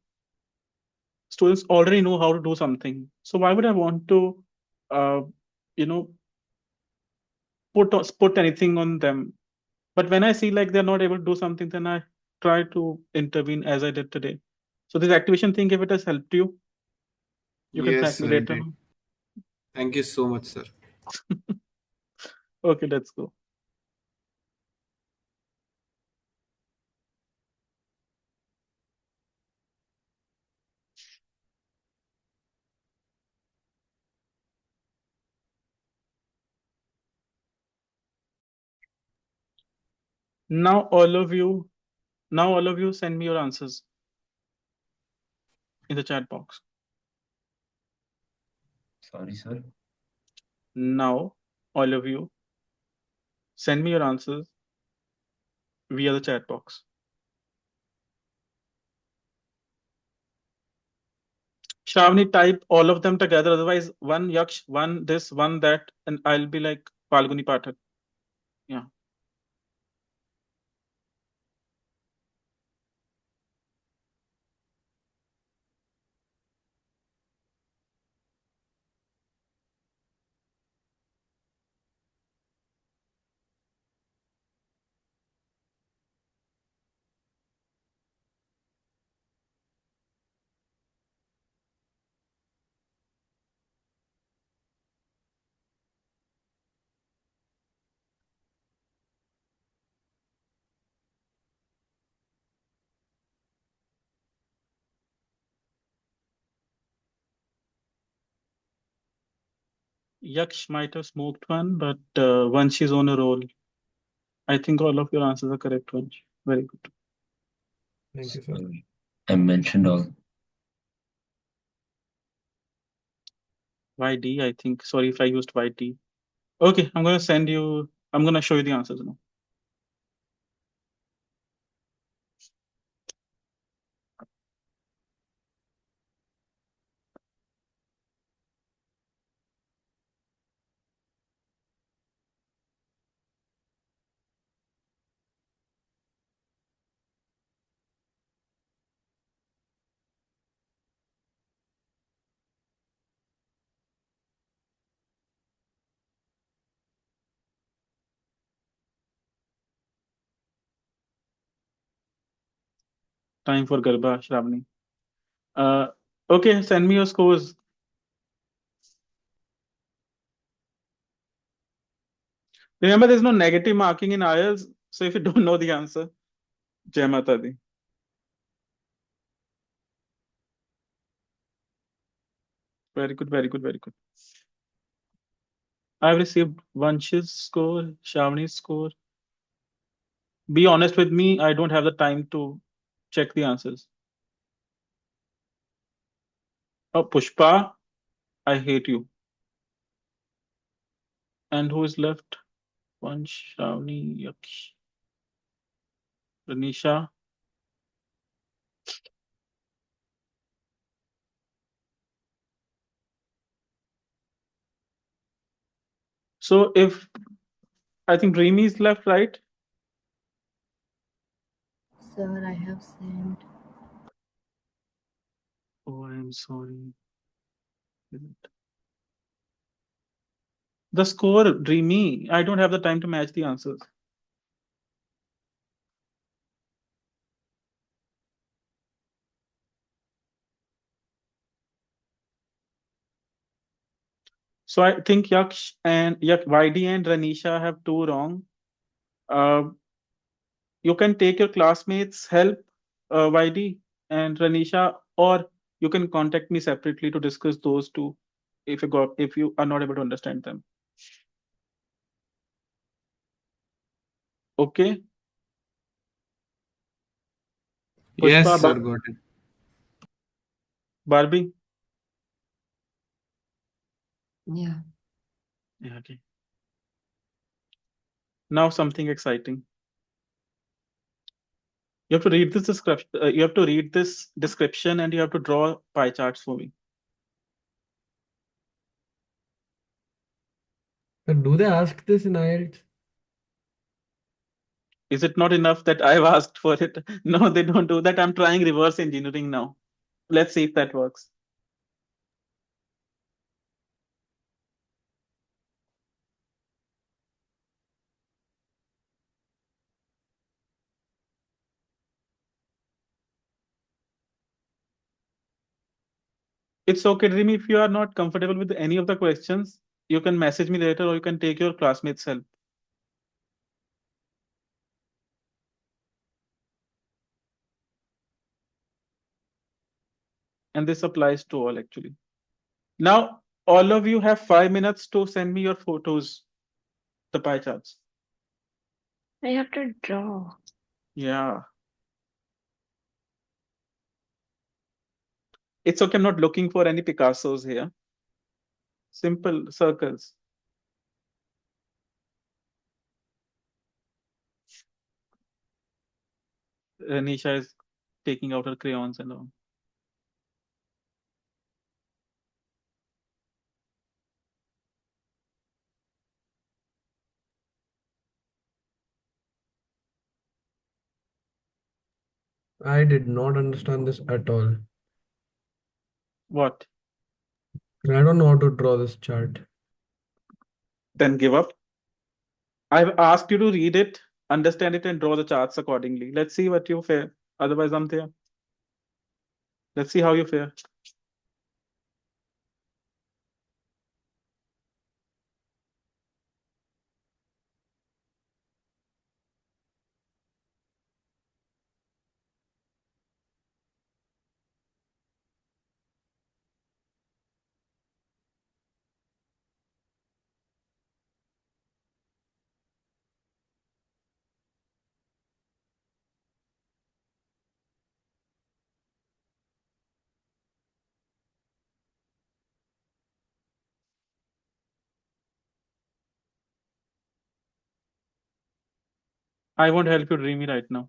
students already know how to do something. So why would I want to, uh, you know, put anything on them? But when I see like they're not able to do something, then I try to intervene as I did today. So this activation thing, if it has helped you, you can Yes, thank me sir, it later. did. Thank you so much, sir. Okay, let's go. Now all of you, now all of you send me your answers in the chat box. Sorry, sir. Now all of you send me your answers via the chat box. Shravani, type all of them together. Otherwise, one Yaksh, one this, one that, and I'll be like Falguni Pathak. Yeah. Yaksh might have smoked one, but Vansh is on a roll. I think all of your answers are correct, Vansh. Very good. Thank you, sir. I mentioned all. YD, I think. Sorry if I used YT. Okay, I'm gonna show you the answers now. Time for Garba, Shravani. Uh, okay, send me your scores. Remember, there's no negative marking in IELTS, so if you don't know the answer, Jai Mata Di. Very good, very good, very good. I've received Vansh's score, Shravani's score. Be honest with me, I don't have the time to check the answers. Oh, Pushpa, I hate you. And who is left? Vansh, Shravani, Yaksh, Ranisha. So if I think Dreamy is left, right? Sir, I have sent. Oh, I'm sorry. The score, Dreamy. I don't have the time to match the answers. So I think YD and Ranisha have two wrong. Uh, you can take your classmates' help, YD and Ranisha, or you can contact me separately to discuss those two if you are not able to understand them. Okay, Yes, Pushpa, sir, got it. Barbie. Yeah. Yeah, okay. Now something exciting. You have to read this description. You have to read this description, and you have to draw pie charts for me. But do they ask this in IELTS? Is it not enough that I've asked for it? No, they don't do that. I'm trying reverse engineering now. Let's see if that works. It's okay, Dream. If you are not comfortable with any of the questions, you can message me later or you can take your classmates' help. And this applies to all actually. Now, all of you have 5 minutes to send me your photos, the pie charts. I have to draw. Yeah. It's okay. I'm not looking for any Picassos here. Simple circles. Nisha is taking out her crayons and all. I did not understand this at all. What? I don't know how to draw this chart. Then give up. I've asked you to read it, understand it, and draw the charts accordingly. Let's see what you fare. Otherwise, I'm there. Let's see how you fare. I won't help you dreamy right now.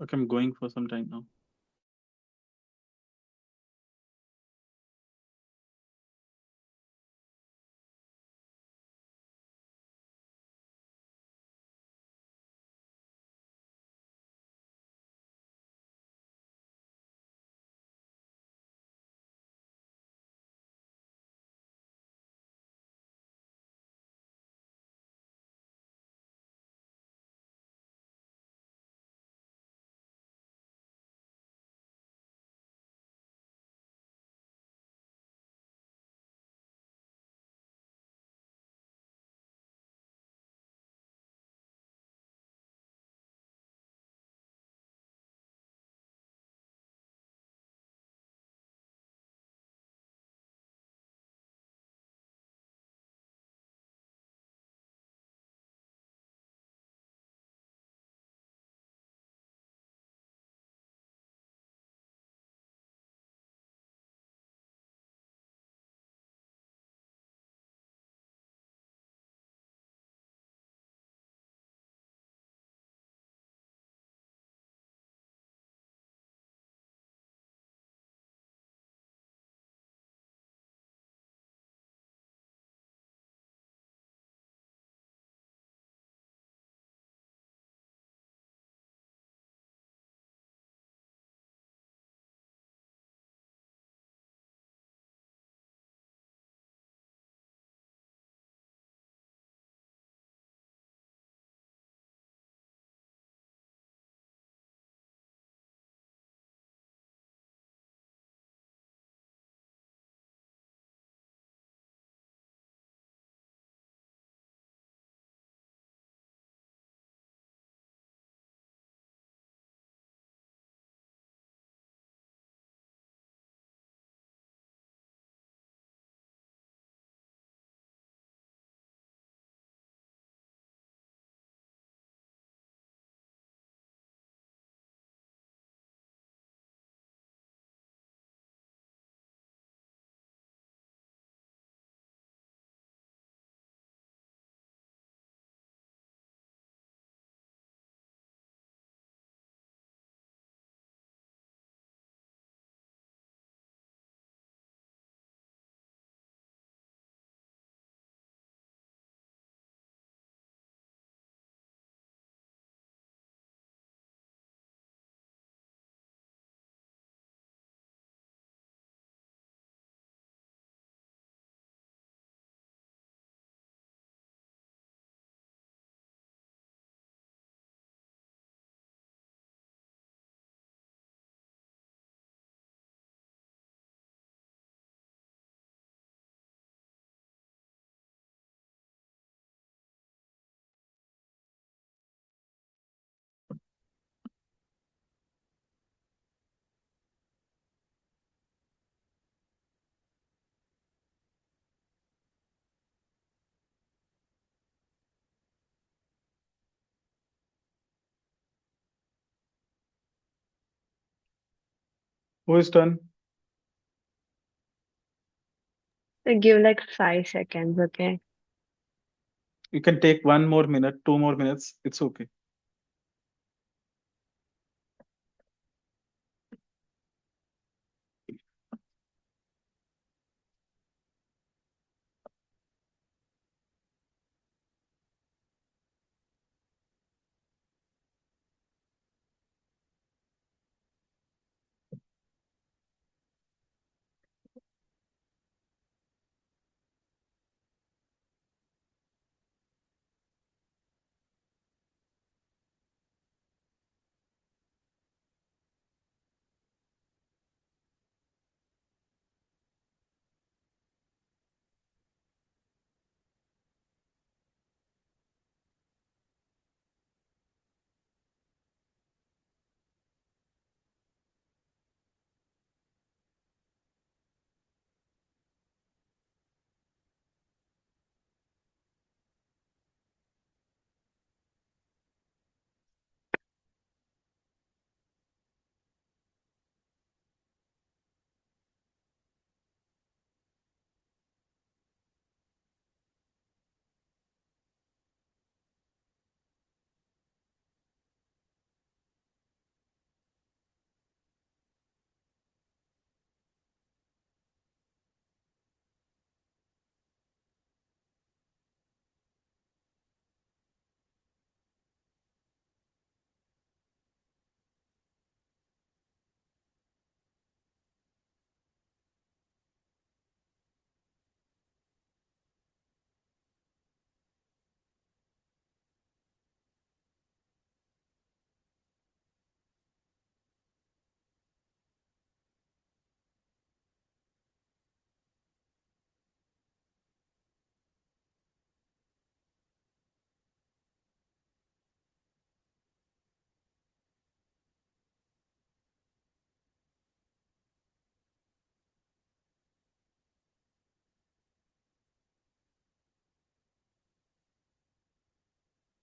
Okay, I'm going for some time now. Who is done? Give like 5 seconds, okay? You can take 1 more minute, 2 more minutes. It's okay.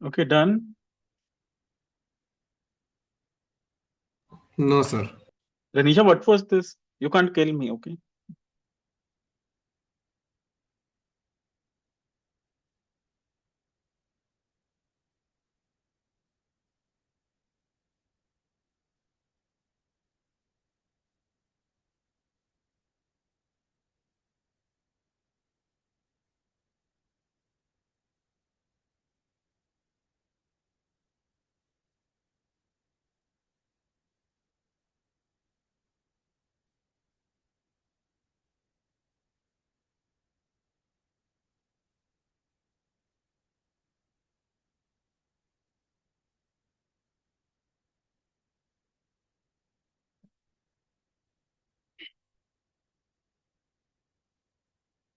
Okay, done. No, sir. Renisha, what was this? You can't kill me, okay?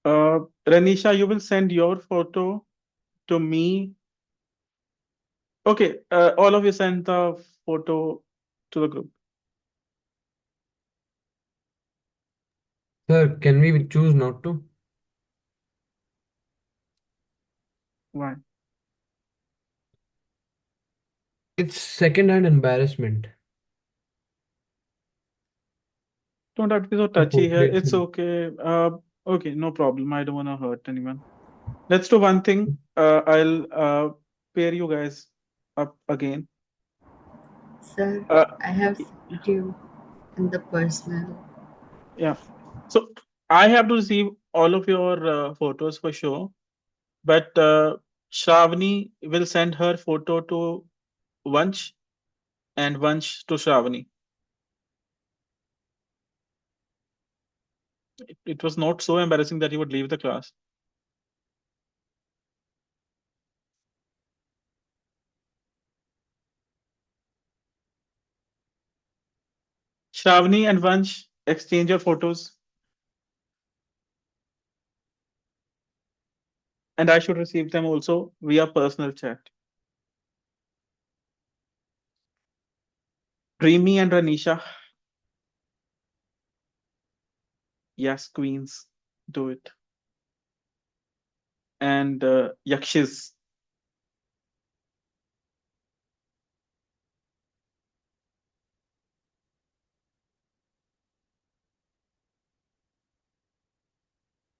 Renisha, you will send your photo to me. Okay, all of you send the photo to the group. Sir, can we choose not to? Why? It's second-hand embarrassment. Don't have to be so To touchy here. portray It's some. okay. Okay, no problem. I don't want to hurt anyone. Let's do one thing. I'll pair you guys up again. Sir, Uh, I have sent you in the personal. yeah. So I have to receive all of your photos for sure, but Shravani will send her photo to Vansh and Vansh to Shravani. It was not so embarrassing that he would leave the class. Shravani and Vansh exchange your photos, and I should receive them also via personal chat. Dreamy and Ranisha, yes, queens, do it. And Yakshis,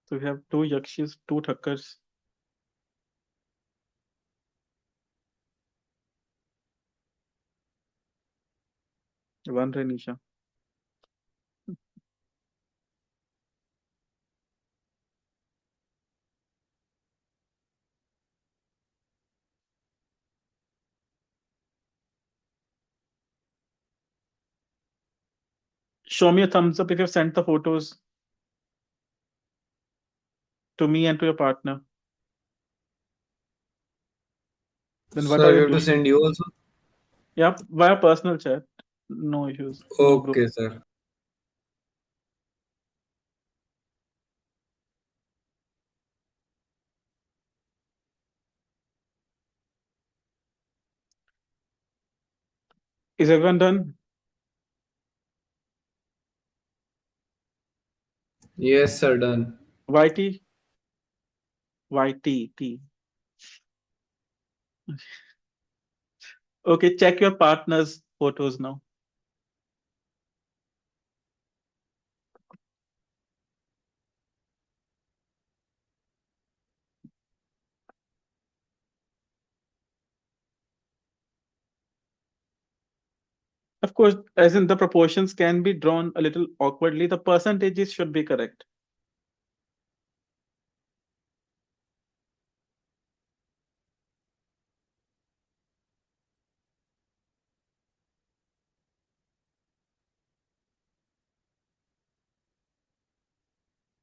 so we have two Yakshis, two Thakkars, one Ranisha. Show me a thumbs up if you've sent the photos to me and to your partner. Then what Sir, are we you have to doing? send you also. Yeah, via personal chat. No issues, no group. Okay, sir. Is everyone done? Yes, sir, done. YT? YT, T. Okay, check your partner's photos now. Of course, as in the proportions can be drawn a little awkwardly, the percentages should be correct.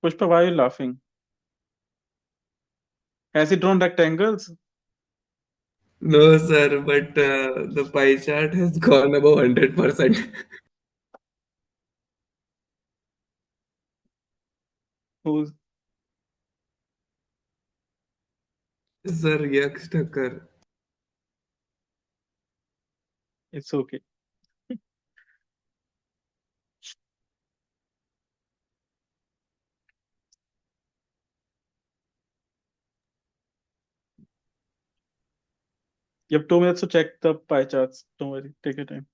Pushpa, why are you laughing? Has he drawn rectangles? No, sir, but the pie chart has gone above 100%. Who's Sir, yuck, Tucker. it's okay. You have 2 minutes to check the pie charts. Don't worry, take your time.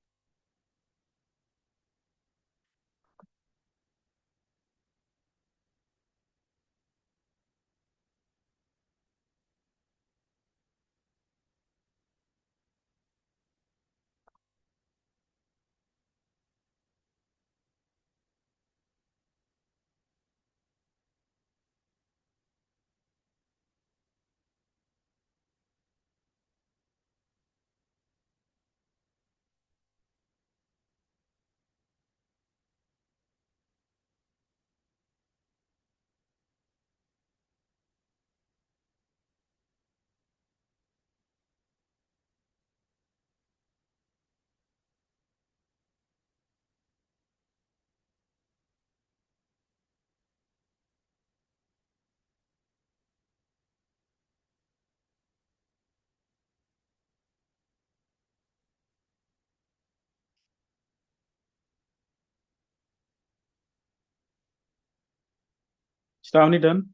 Shravani done?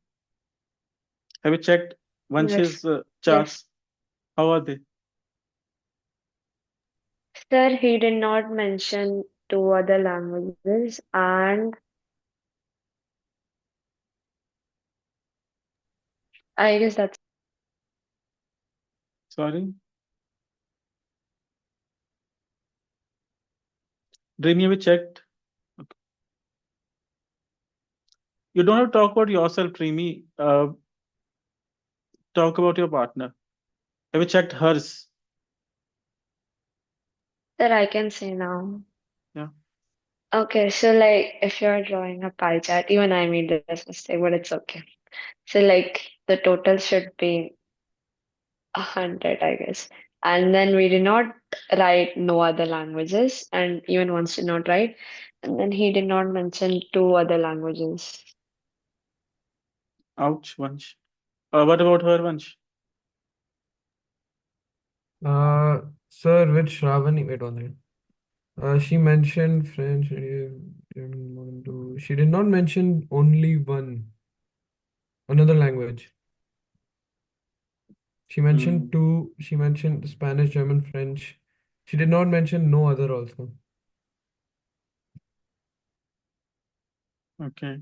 Have you checked Yes. Vansh's Yes. charts? How are they? Sir, he did not mention two other languages, and I guess that's Sorry? Dreamy, have you checked? Okay. You don't have to talk about yourself, Dreamy. Talk about your partner. Have you checked hers? that I can say now. Yeah. Okay, so like if you're drawing a pie chart, even I made this mistake, but it's okay. So like the total should be 100, I guess. And then we did not write no other languages, and even once did not write. And then he did not mention two other languages. Ouch, Vansh. What about her, Vansh? Sir, with Shravani, wait on it. She mentioned French. She did not mention only one another language. She mentioned two. She mentioned Spanish, German, French. She did not mention no other also. Okay.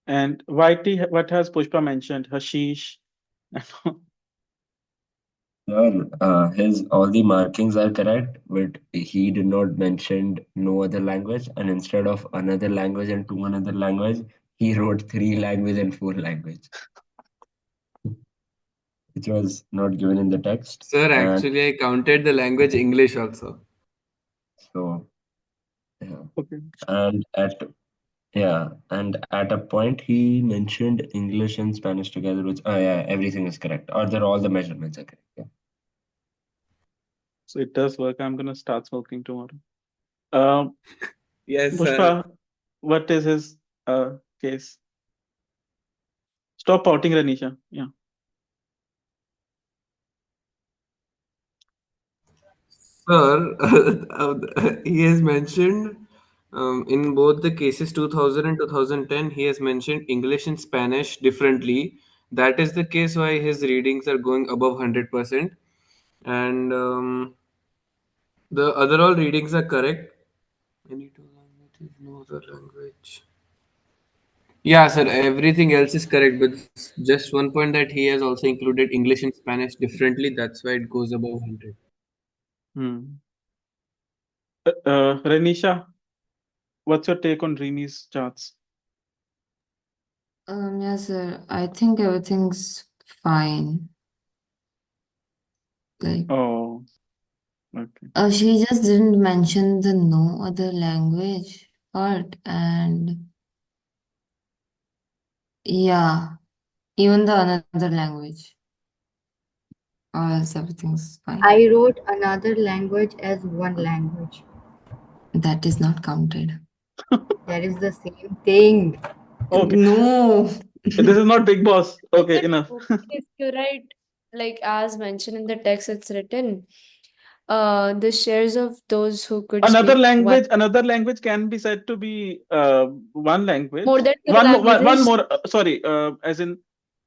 And Whitey, what has Pushpa mentioned? Hashish. Well, his all the markings are correct, but he did not mention no other language, and instead of another language and two another language, he wrote three language and four language, which was not given in the text. Sir, And actually, I counted the language English also. so, yeah. Okay. And at a point he mentioned English and Spanish together, which yeah, everything is correct. Or they're all the measurements are correct. Yeah. So it does work. I'm gonna start smoking tomorrow. Um, Yes, sir. Pushpa, what is his case? Stop pouting, Ranisha. Yeah. Sir, he has mentioned in both the cases 2000 and 2010, he has mentioned English and Spanish differently. That is the case why his readings are going above 100%. And the other all readings are correct. Any two languages, no other language. Yeah, sir, everything else is correct, but just one point that he has also included English and Spanish differently. That's why it goes above 100. Hmm. Ranisha, what's your take on Dreamy's charts? Yes, sir. I think everything's fine. Like, Oh, okay. she just didn't mention the no other language part, and yeah, even the another language, or else everything's fine. I wrote another language as one language. That is not counted. That is the same thing. Okay. No. This is not Big Boss. Okay, That enough. if you write like as mentioned in the text, it's written, the shares of those who could speak one Another language can be said to be one more language. than two One languages. more, sorry, as in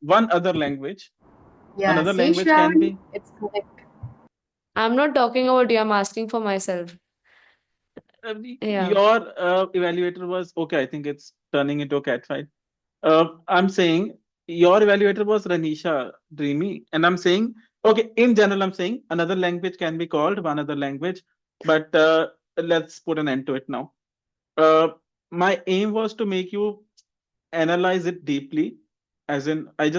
one other language. Yeah, Another see, language can Shravani? be. It's correct. I'm not talking about you, I'm asking for myself. Yeah. Your evaluator was okay. I think it's turning into a cat fight. I'm saying your evaluator was Ranisha Dreamy, and I'm saying okay. In general, I'm saying another language can be called one other language, but let's put an end to it now. Uh, my aim was to make you analyze it deeply, as in I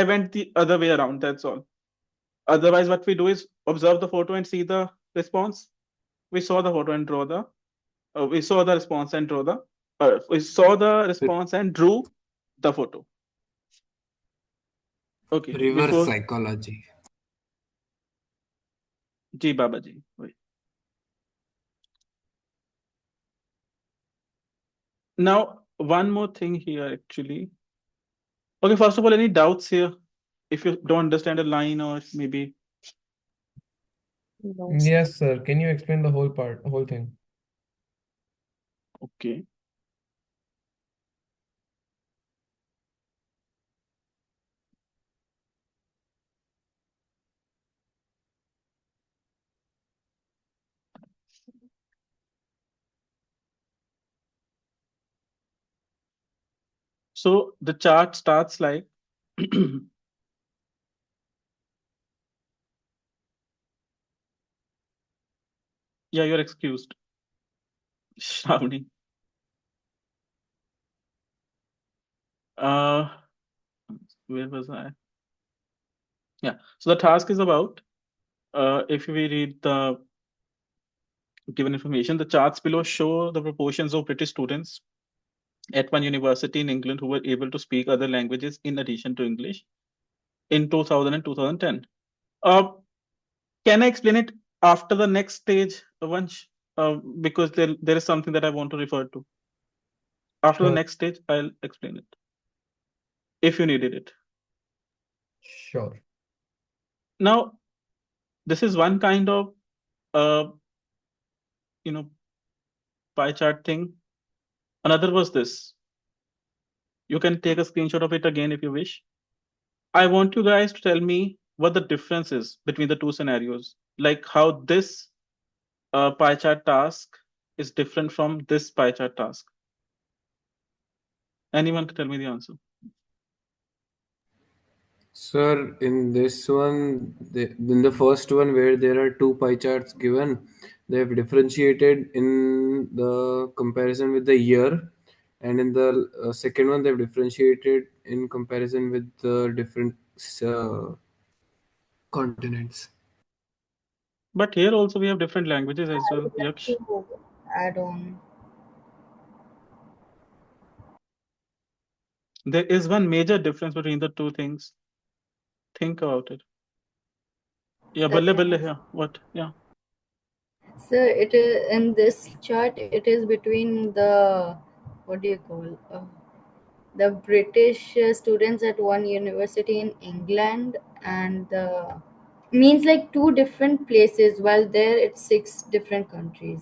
went the other way around. That's all. Otherwise, what we do is observe the photo and see the response. We saw the photo and draw the we saw the response and draw the we saw the response and drew the photo. Okay, Reverse before psychology. Ji Baba Ji. Wait. Now, one more thing here actually. Okay, first of all, any doubts here? If you don't understand a line or maybe No. Yes, sir. Can you explain the whole thing? okay. So the chart starts like yeah, you're excused. Shravani. Uh where was I? Yeah. So the task is about if we read the given information, the charts below show the proportions of British students at one university in England who were able to speak other languages in addition to English in 2000 and 2010. Uh, can I explain it after the next stage, Vansh? Because there is something that I want to refer to. After the Sure. next stage, I'll explain it if you needed it. Sure. Now, this is one kind of uh, you know pie chart thing. Another was this. You can take a screenshot of it again if you wish. I want you guys to tell me what the difference is between the two scenarios, like how this pie chart task is different from this pie chart task. Anyone can tell me the answer. Sir, in this one, in the first one where there are two pie charts given, they have differentiated in the comparison with the year, and in the second one, they have differentiated in comparison with the different uh, continents. But here also we have different languages as I well. would like Yaksh, to add on. there is one major difference between the two things. Think about it. Yeah, balle balle. Seconds. Yeah, what? Yeah. So it is in this chart. It is between the what do you call the British students at one university in England and the means like two different places. While there, it's six different countries.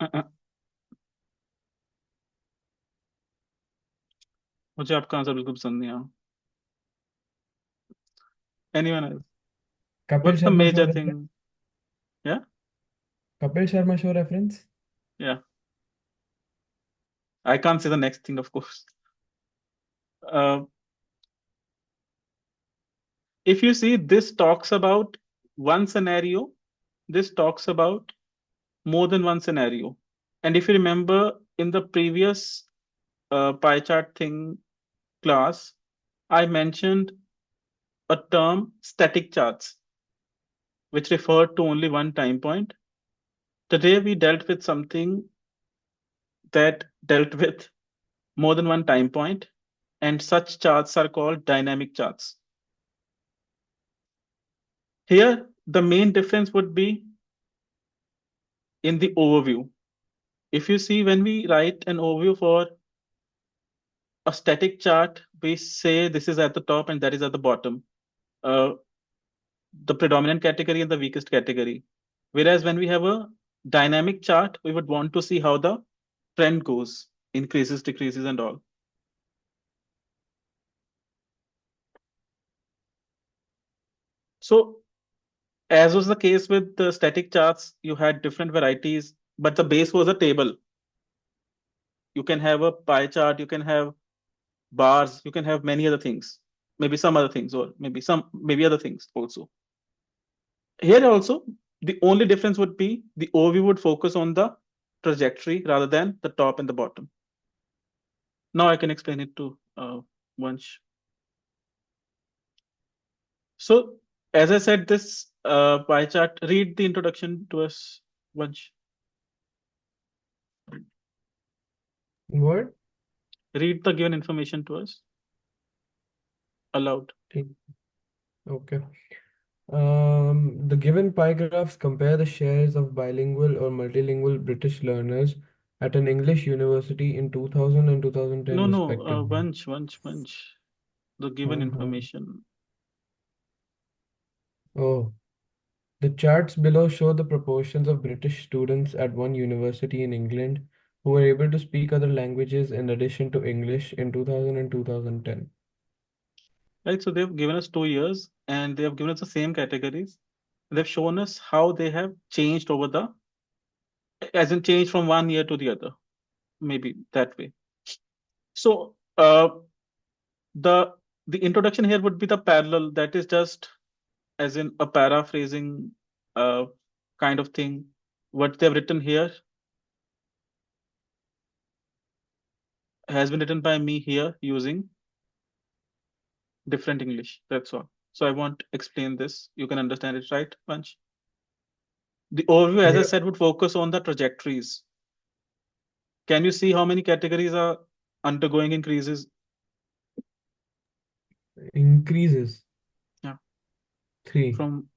Uh-uh. मुझे आपका answer बिल्कुल पसंद नहीं आया. Anyone else? Kapil What's the Sharma show major reference? thing? Yeah, Kapil Sharma show reference? yeah. I can't say the next thing, of course. Uh, if you see, this talks about one scenario. This talks about more than one scenario. And if you remember in the previous pie chart thing class, I mentioned a term static charts, which referred to only one time point. Today we dealt with something that dealt with more than one time point, and such charts are called dynamic charts. Here, the main difference would be in the overview. If you see, when we write an overview for a static chart, we say this is at the top and that is at the bottom, uh, the predominant category and the weakest category. Whereas when we have a dynamic chart, we would want to see how the trend goes, increases, decreases, and all. So, as was the case with the static charts, you had different varieties, but the base was a table. You can have a pie chart, you can have bars, you can have many other things, maybe some other things, or maybe other things also. Here also, the only difference would be the overview would focus on the trajectory rather than the top and the bottom. Now I can explain it to Vansh. So, as I said, this pie chart, read the introduction to us, Vansh. What? Read the given information to us aloud. Okay. The given pie graphs compare the shares of bilingual or multilingual British learners at an English university in 2000 and 2010 No, respectively. Vansh. The given Uh-huh. information. Oh, the charts below show the proportions of British students at one university in England who were able to speak other languages in addition to English in 2000 and 2010. Right, so they've given us 2 years and they have given us the same categories. They've shown us how they have changed over the, as in changed from one year to the other, maybe that way. So the the introduction here would be the parallel, that is just as in a paraphrasing uh, kind of thing. What they've written here has been written by me here using different English. That's all. So I won't explain this. You can understand it, right, Panch? The overview, as I Yeah, said, would focus on the trajectories. Can you see how many categories are undergoing increases? increases. Yeah, 3. from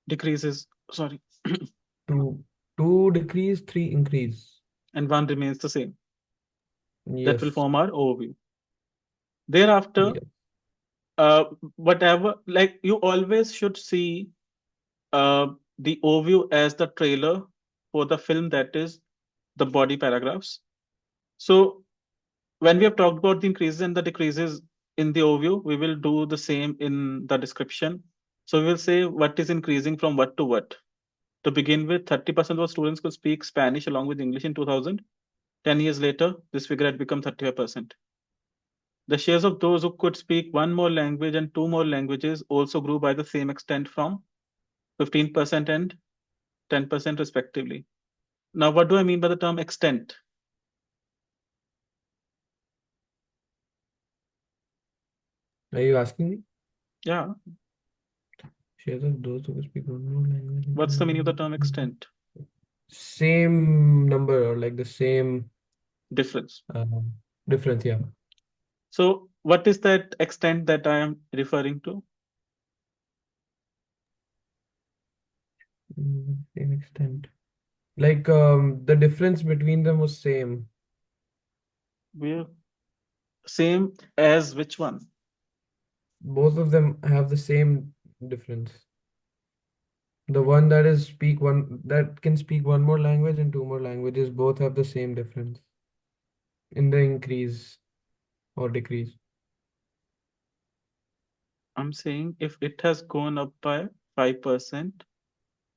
decreases, sorry, Two. 2 decrease, 3 increase. and one remains the same. That will Yes. form our overview. Thereafter, Yeah. whatever, like you always should see uh, the overview as the trailer for the film, that is the body paragraphs. So when we have talked about the increases and the decreases in the overview, we will do the same in the description. So we will say what is increasing from what to what. To begin with, 30% of students could speak Spanish along with English in 2000. 10 years later, this figure had become 35%. The shares of those who could speak one more language and two more languages also grew by the same extent from 15% and 10% respectively. Now, what do I mean by the term extent? Are you asking me? Yeah, Shares of those who speak one more language. what's the meaning of the term extent? Same number or like the same Difference. uh, difference, yeah. So, what is that extent that I am referring to? Same extent. Like the difference between them was same. We're same as which one? Both of them have the same difference. The one that can speak one more language and two more languages both have the same difference in the increase or decrease. I'm saying if it has gone up by 5%,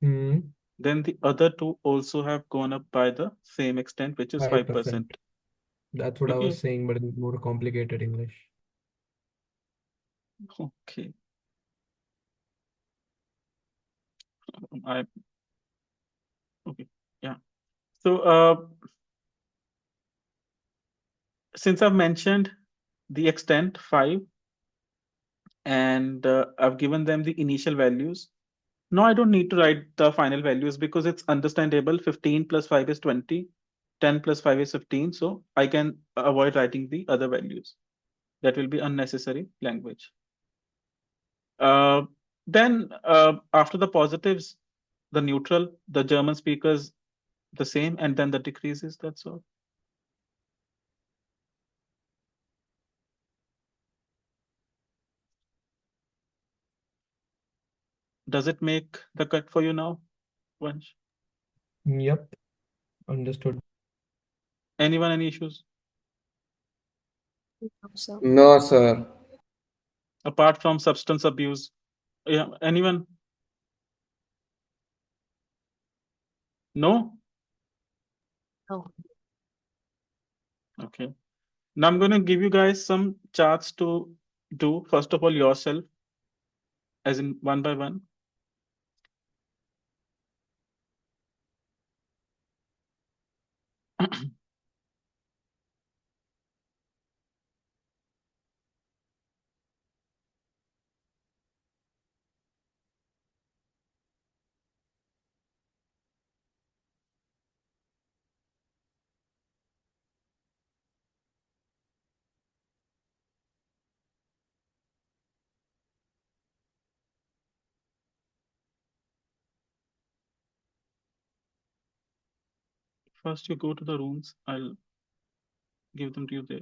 Hmm. then the other two also have gone up by the same extent, which is 5%. 5%. That's what I was Okay. saying, but in more complicated English. Okay. I okay. Yeah. So since I've mentioned the extent 5 and I've given them the initial values, now I don't need to write the final values because it's understandable. 15 plus 5 is 20, 10 plus 5 is 15. So I can avoid writing the other values. That will be unnecessary language. Uh, then after the positives, the neutral, the German speakers, the same, and then the decreases. That's all. Does it make the cut for you now, Vansh? Yep, understood. Anyone, any issues? So, No, sir. Apart from substance abuse. Yeah, anyone? No? Oh. Okay. Now I'm going to give you guys some charts to do. First of all, yourself, as in one by one. First, you go to the rooms. I'll give them to you there.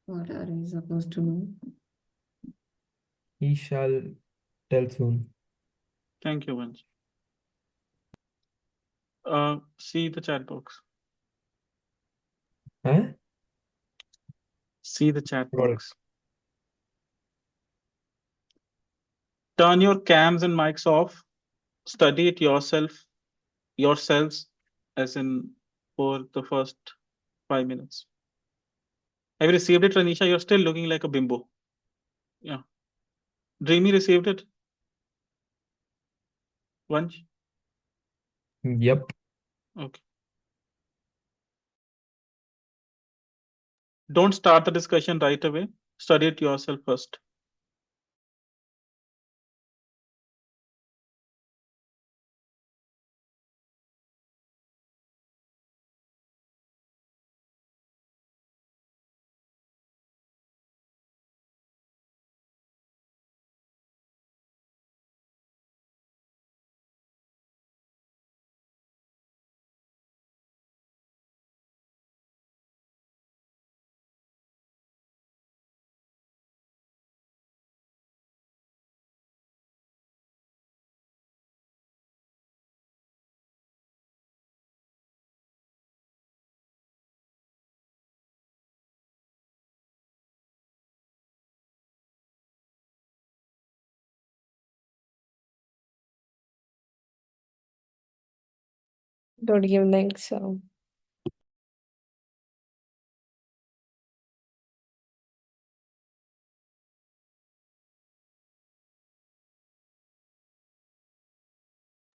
What are we supposed to do? He shall tell soon. Thank you, Vansh. See the chat box. Huh? See the chat Got it. box. Turn your cams and mics off. Study it yourselves, as in for the first 5 minutes. Have you received it, Ranisha? You're still looking like a bimbo. Yeah. Dreamy received it. Vansh? Yep. Okay. Don't start the discussion right away. Study it yourself first. Good evening, so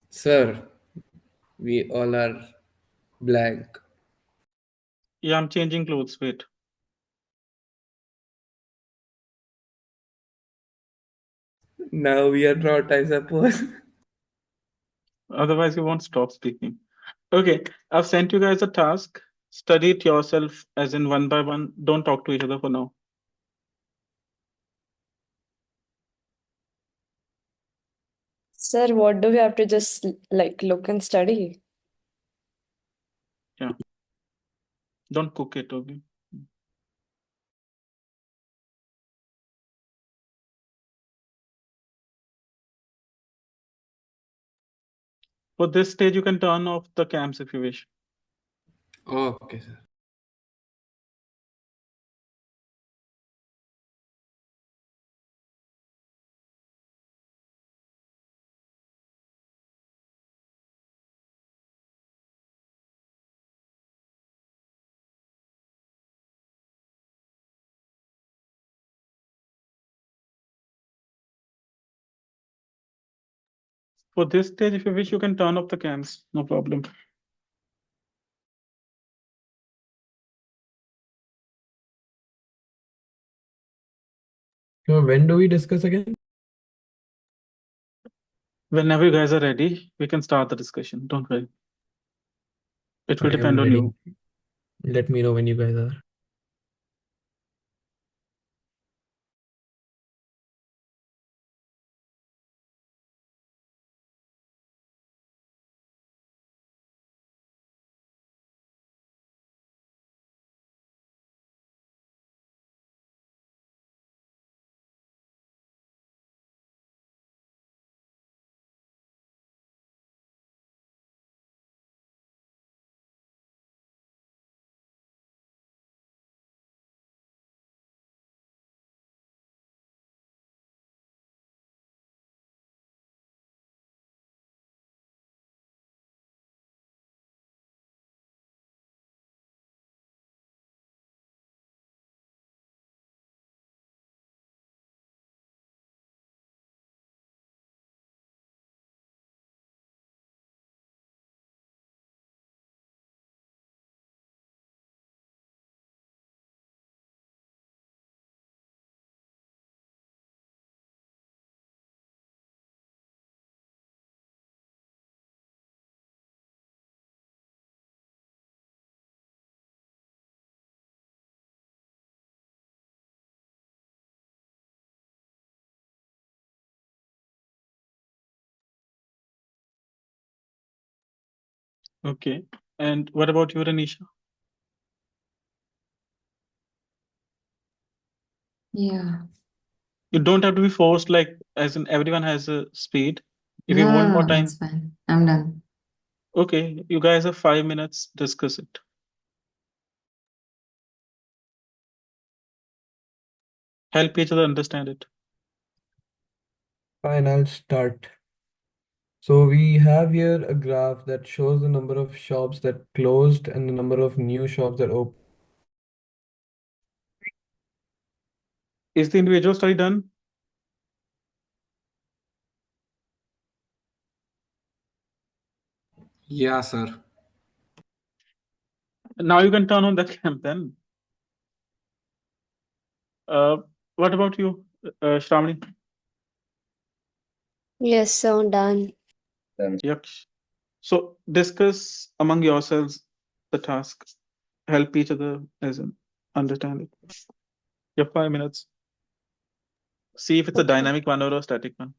Sir, we all are blank. Yeah, I'm changing clothes. Wait. Now we are not, I suppose. Otherwise, you won't stop speaking. Okay, I've sent you guys a task. Study it yourself, as in one by one. Don't talk to each other for now. Sir, what do we have to just like look and study? Yeah. Don't cook it, okay? For this stage, you can turn off the cams if you wish. Okay, sir. For this stage, if you wish, you can turn off the cams. No problem. So when do we discuss again? Whenever you guys are ready, we can start the discussion. Don't worry. It will I am depend on ready. you. Let me know when you guys are. Okay. And what about you, Renisha? Yeah. You don't have to be forced, like, as in everyone has a speed. If you No, want no, more no, that's time, fine. I'm done. okay, you guys have 5 minutes, discuss it. Help each other understand it. Fine, I'll start. So we have here a graph that shows the number of shops that closed and the number of new shops that opened in 2025. Is the individual study done? Yeah, sir. Now you can turn on the cam then. Uh, what about you, Shravani? Yes, so done. Then Yep. So discuss among yourselves the task. Help each other as in understand it. You have 5 minutes. See if it's a Okay. dynamic one or a static one.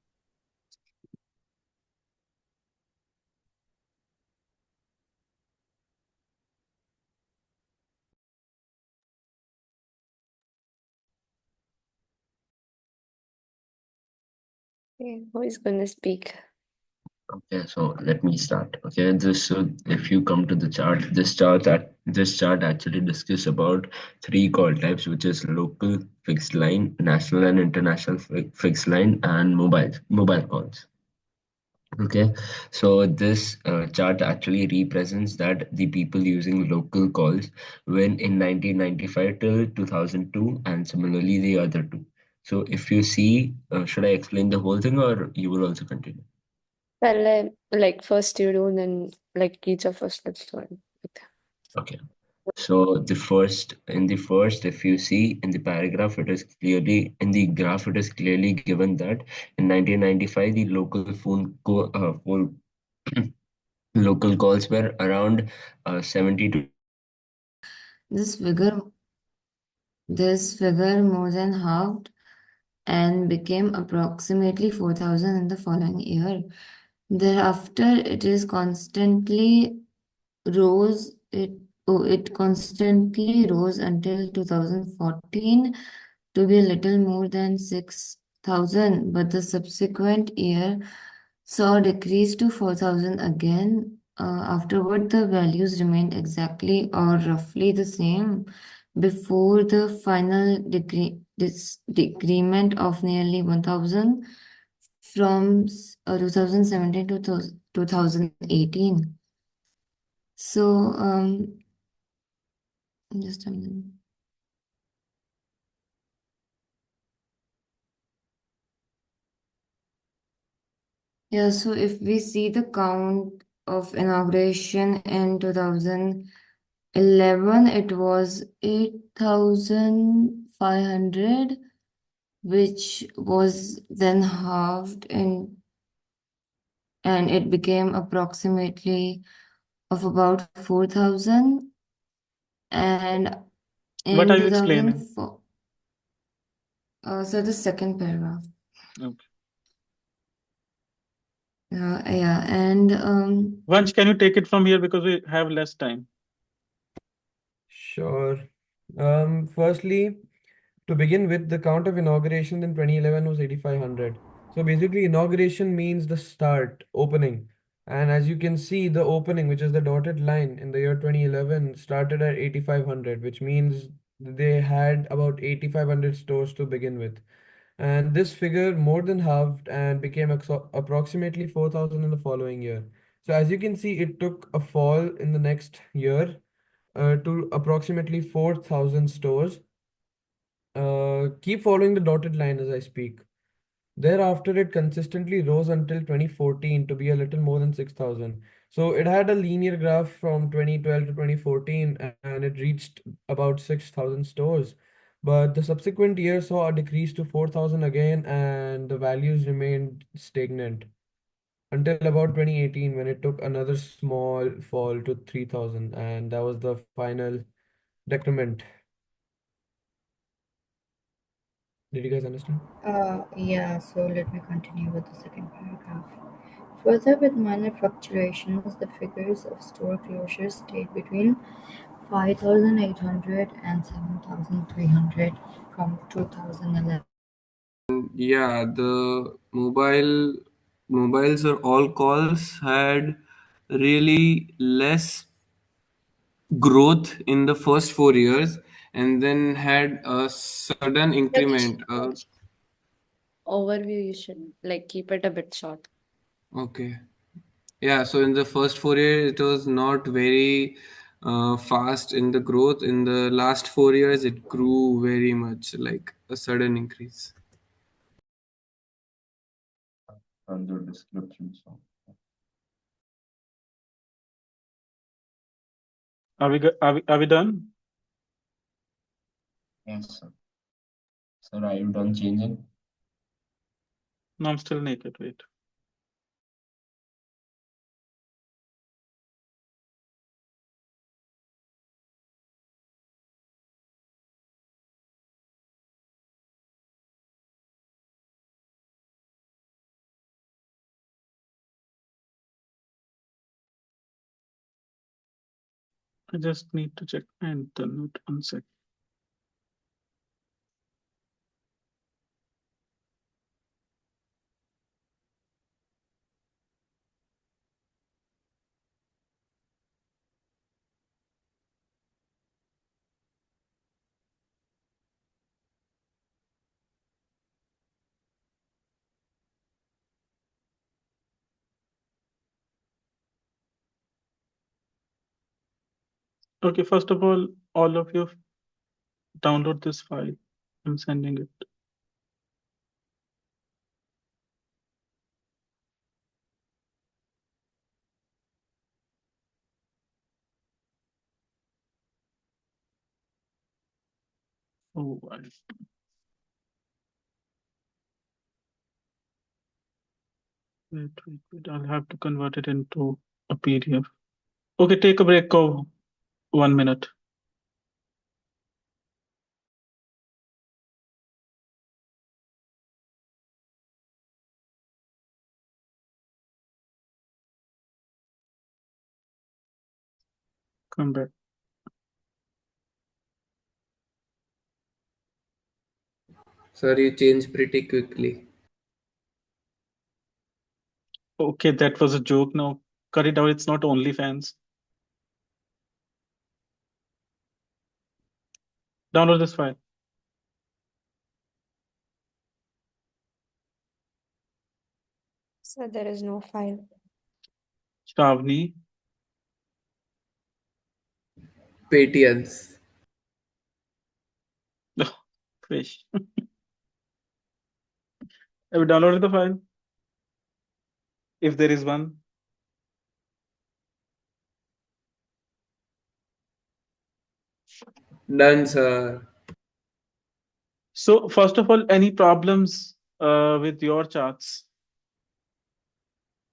Okay, who is gonna speak? okay, so let me start. Okay, this so if you come to the chart, this chart actually discusses about three call types, which is local, fixed line, national and international fixed line, and mobile calls. Okay, so this chart actually represents that the people using local calls when in 1995 till 2002, and similarly the other two. So if you see, should I explain the whole thing or you will also continue? Well, like first you do, and then like each of us let's do it. Okay. So in the first, if you see in the paragraph, it is clearly in the graph, it is clearly given that in 1995, the phone local calls were around 70 to 80,000. This figure, this figure more than halved and became approximately 4,000 in the following year. Thereafter, it is constantly rose. It constantly rose until 2014 to be a little more than 6,000, but the subsequent year saw a decrease to 4,000 again. Afterward, the values remained exactly or roughly the same before the final decrement of nearly 1,000 from 2017 to 2018. So, just a minute. Yeah, so if we see the count of inauguration in 2011, it was 8,500, which was then halved and it became approximately of about 4,000. And What in are you explaining? 2004, so the second paragraph. Okay. Yeah, and Vansh, can you take it from here because we have less time? Sure. Firstly, to begin with, the count of inaugurations in 2011 was 8,500. So basically, inauguration means the start, opening. And as you can see, the opening, which is the dotted line in the year 2011, started at 8,500, which means they had about 8,500 stores to begin with. And this figure more than halved and became approximately 4,000 in the following year. So as you can see, it took a fall in the next year to approximately 4,000 stores. Keep following the dotted line as I speak. Thereafter, it consistently rose until 2014 to be a little more than 6,000. So it had a linear graph from 2012 to 2014 and it reached about 6,000 stores. But the subsequent year saw a decrease to 4,000 again and the values remained stagnant until about 2018 when it took another small fall to 3,000 and that was the final decrement. Did you guys understand? Yeah, so let me continue with the second paragraph. Further, with minor fluctuations, the figures of store closures stayed between 5,800 and 7,300 from 2011. Yeah, the mobiles or all calls had really less growth in the first 4 years, and then had a sudden increment. Overview, you should like keep it a bit short. Okay. Yeah, so in the first 4 years, it was not very fast in the growth. In the last 4 years, it grew very much, like a sudden increase. And the description. So Are we done? yes, sir. Sir, are you done changing? No, I'm still naked. Wait. I just need to check my internet. One sec. Okay, first of all of you download this file. I'm sending it. Oh, wait. I'll have to convert it into a PDF. Okay, take a break of 1 minute. Come back. Sorry, you changed pretty quickly. Okay, that was a joke. Now cut it out. It's not OnlyFans. Download this file. So there is no file. Shravani. Patience. Fish. Have you downloaded the file? If there is one. Done, sir. So first of all, any problems with your charts?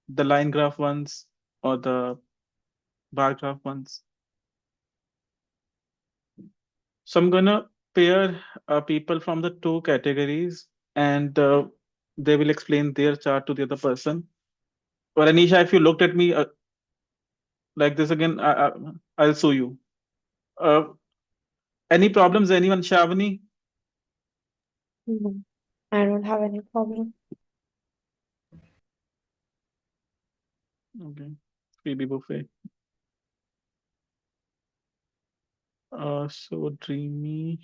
The line graph ones or the bar graph ones? So I'm gonna pair people from the two categories, and they will explain their chart to the other person. Or Anisha, if you looked at me like this again, I'll sue you. Uh, any problems? Anyone? Shavani? No, I don't have any problem. Okay. Phoebe Buffet. So dreamy.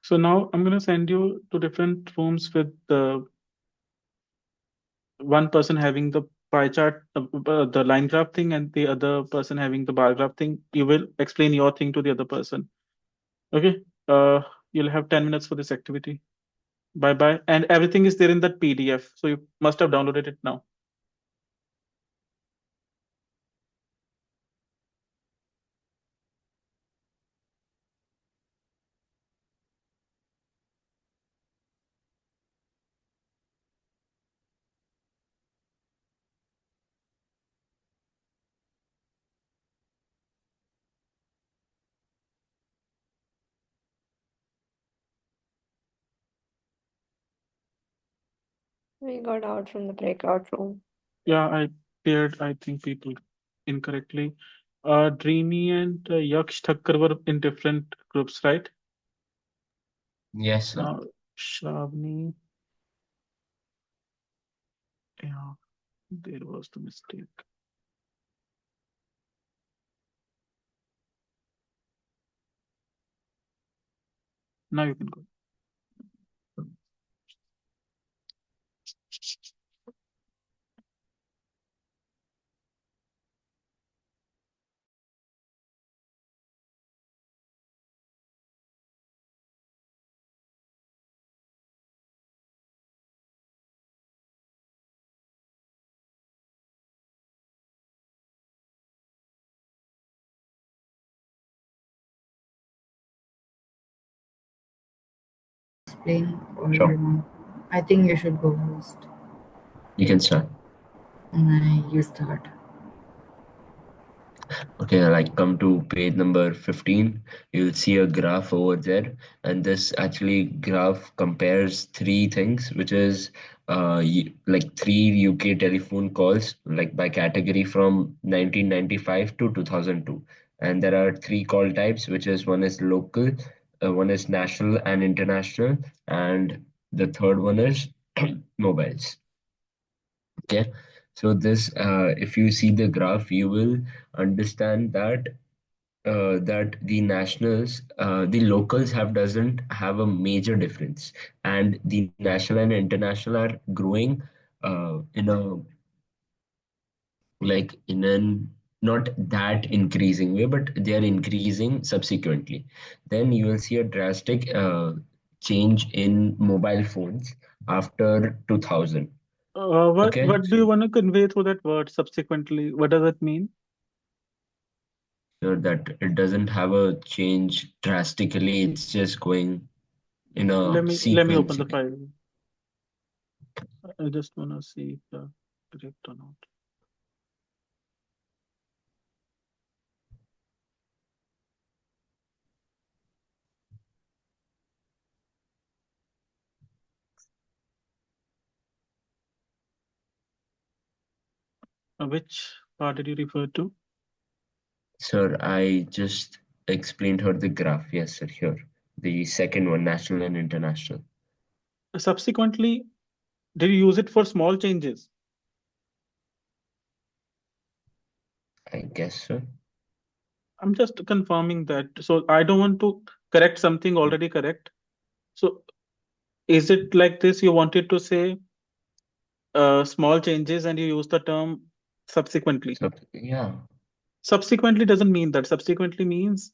So now I'm gonna send you to different rooms one person having the pie chart, the line graph thing, and the other person having the bar graph thing. You will explain your thing to the other person. Okay. You'll have 10 minutes for this activity. Bye bye. And everything is there in that PDF. So you must have downloaded it now. We got out from the breakout room. Yeah, I paired, I think, people incorrectly. Dreamy and Yaksh Thakkar were in different groups, right? Yes, sir. Shravani, yeah, there was the mistake. Now you can go. Explain or Sure. you want? I think you should go first. You can start. You start. Okay, like come to page number 15, you'll see a graph over there, and this actually graph compares three things, which is like three UK telephone calls, like by category from 1995 to 2002. And there are three call types, which is one is local, one is national and international, and the third one is mobiles. Okay, so this, if you see the graph, you will understand that the nationals, the locals have doesn't have a major difference, and the national and international are growing in a like in an not that increasing way, but they are increasing subsequently. Then you will see a drastic change in mobile phones after 2000. Okay, What do you want to convey through that word subsequently? What does it mean? so that it doesn't have a change drastically, it's just going in a Let me open the sequentially. file. I just want to see if the correct or not. Which part did you refer to? Sir, I just explained her the graph. Yes, sir, here. The second one, national and international. Subsequently, did you use it for small changes? I guess so. I'm just confirming that. So I don't want to correct something already correct. So is it like this? You wanted to say small changes and you use the term subsequently. So, yeah. Subsequently doesn't mean that. Subsequently means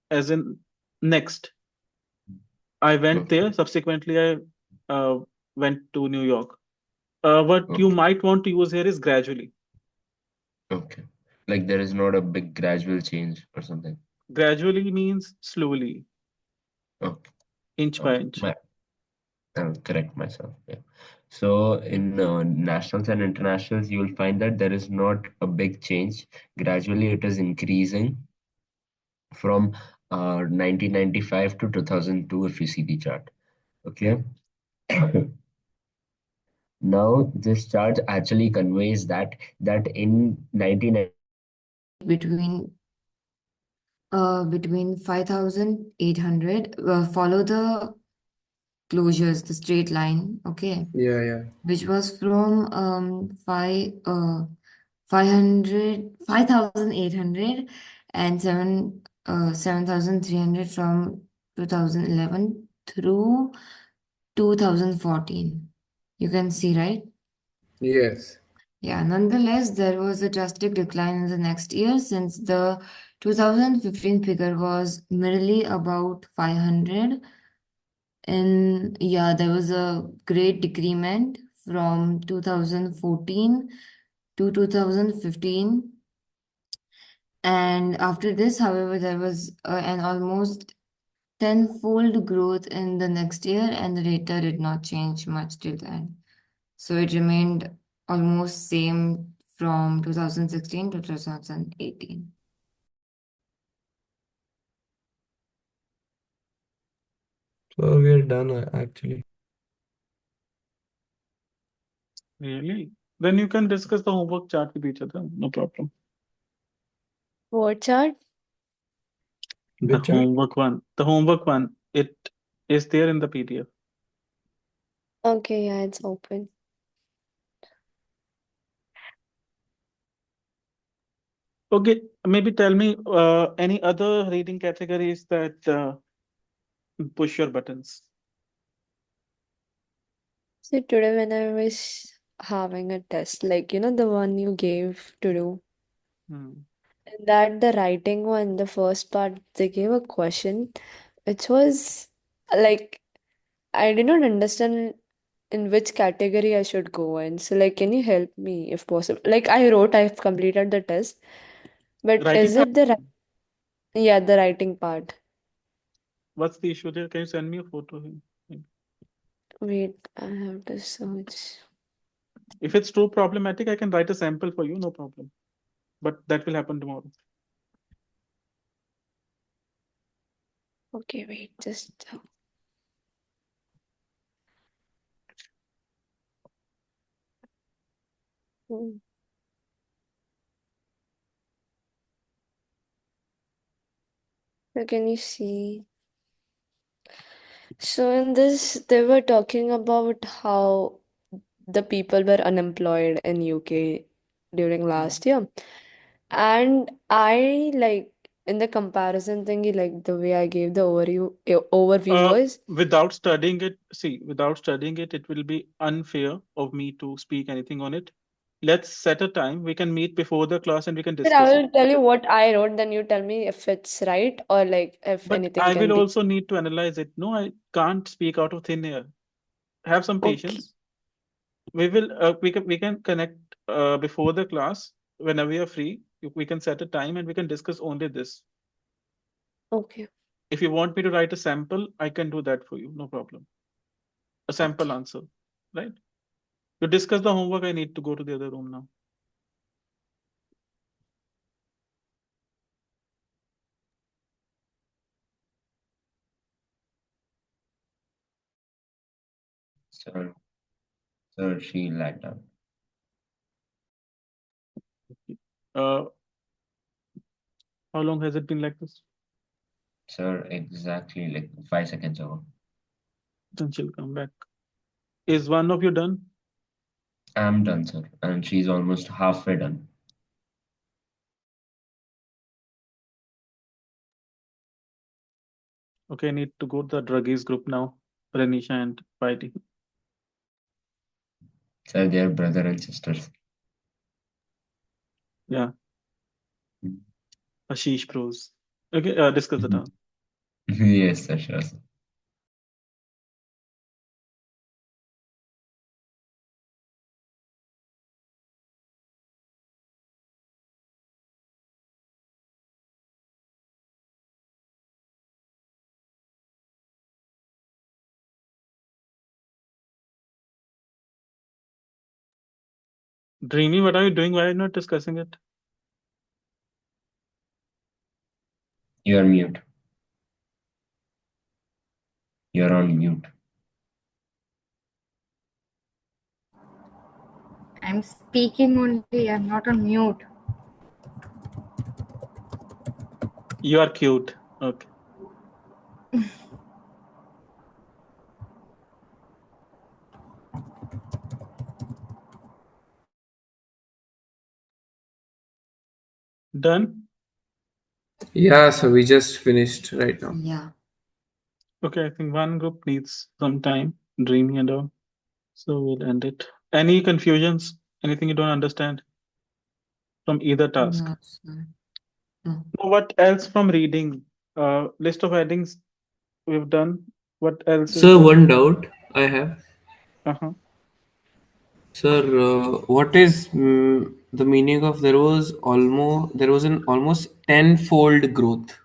as in next. I went Okay. there. Subsequently, I went to New York. What you Okay. might want to use here is gradually. Okay. Like there is not a big gradual change or something. Gradually means slowly, Okay. inch by Okay. inch. I'll correct myself. Yeah. So in nationals and internationals, you will find that there is not a big change. Gradually, it is increasing from 1995 to 2002, if you see the chart. Okay. Now, this chart actually conveys that in 1990, Between 5,800, follow the closures, the straight line, okay, Yeah, yeah. which was from 5,800 and 7,300 from 2011 through 2014. You can see, right? Yes. Yeah, nonetheless, there was a drastic decline in the next year since the 2015 figure was merely about 500. And yeah, there was a great decrement from 2014 to 2015. And after this, however, there was an almost tenfold growth in the next year, and the data did not change much till then. So it remained almost same from 2016 to 2018. So we are done actually. Really? Then you can discuss the homework chart with each other. No problem. What chart? The Which chart? homework one. The homework one. It is there in the PDF. Okay, yeah, it's open. Okay, maybe tell me any other reading categories that push your buttons. So today when I was having a test, like the one you gave to do, Hmm. in that the writing one, the first part, they gave a question, which was like I did not understand in which category I should go in. So like, can you help me if possible? Like I wrote, I've completed the test, but Writing is part. it yeah, the writing part? What's the issue there? Can you send me a photo here? Wait, I have to search. If it's too problematic, I can write a sample for you, no problem. But that will happen tomorrow. Okay, wait, just hmm. So can you see? So in this, they were talking about how the people were unemployed in UK during Hmm. last year. And I like in the comparison thingy, like the way I gave the overview was Without studying it, see, without studying it, it will be unfair of me to speak anything on it. Let's set a time. We can meet before the class and we can but I discuss it. will tell you what I wrote, then you tell me if it's right or like if But anything I will can be also need to analyze it. No, I can't speak out of thin air. Have some okay. patience. We can connect before the class whenever you're free. We can set a time and we can discuss only this. Okay. If you want me to write a sample, I can do that for you. No problem. A sample Okay. answer, right? To discuss the homework, I need to go to the other room now. Sir, sir, she lied down. Uh, how long has it been like this? Sir, exactly like 5 seconds ago. Then she'll come back. Is one of you done? I'm done, sir, and she's almost halfway done. Okay, I need to go to the druggies group now. Renisha and Paiti. Sir, they're brother and sisters. Yeah, Mhm. Ashish Pros. Okay, discuss the task. Yes, sir, sure, sir. Dreamy, what are you doing? Why are you not discussing it? You're mute. You're on mute. I'm speaking only, I'm not on mute. You are cute. Okay. Done? Yeah, so we just finished right now. Yeah. Okay, I think one group needs some time. Dreamy and all. So we'll end it. Any confusions? Anything you don't understand from either task? No, sir. No. Now, what else from reading? List of headings we've done. What else is Sir, there? one doubt I have. Uh-huh. Sir, what is the meaning of there was an almost tenfold growth?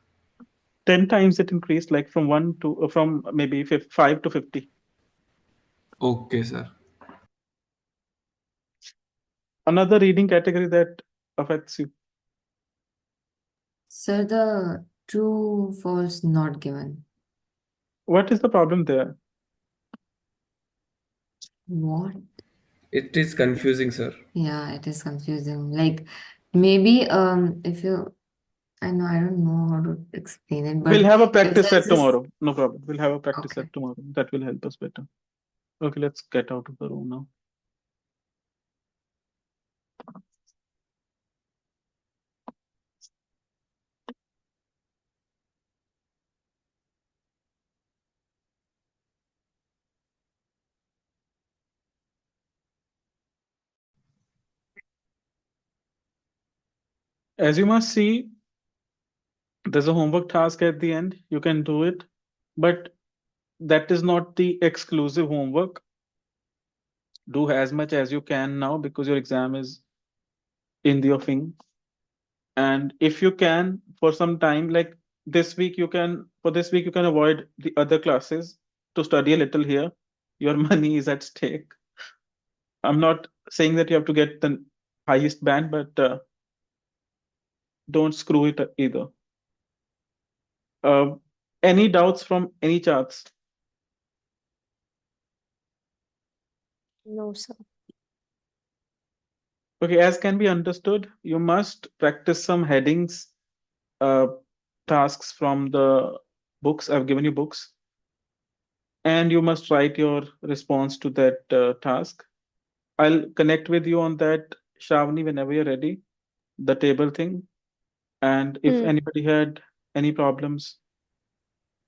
10 times it increased, like from one to from maybe 5 to 50. Okay, sir. Another reading category that affects you. Sir, the true, false, not given. What is the problem there? What? It is confusing, sir. Yeah, it is confusing. Like maybe if you I know I don't know how to explain it, We'll but have a if practice there's set this tomorrow. No problem. We'll have a practice okay. set tomorrow. That will help us better. Okay, let's get out of the room now. As you must see, there's a homework task at the end. You can do it, but that is not the exclusive homework. Do as much as you can now because your exam is in the offing. And if you can, for some time, like this week, for this week, you can avoid the other classes to study a little here. Your money is at stake. I'm not saying that you have to get the highest band, but don't screw it either. Uh, any doubts from any charts? No, sir. Okay, as can be understood, you must practice some headings, uh, tasks from the books. I've given you books, and you must write your response to that task. I'll connect with you on that, Shavni, whenever you're ready, the table thing. And if Hmm. anybody had any problems,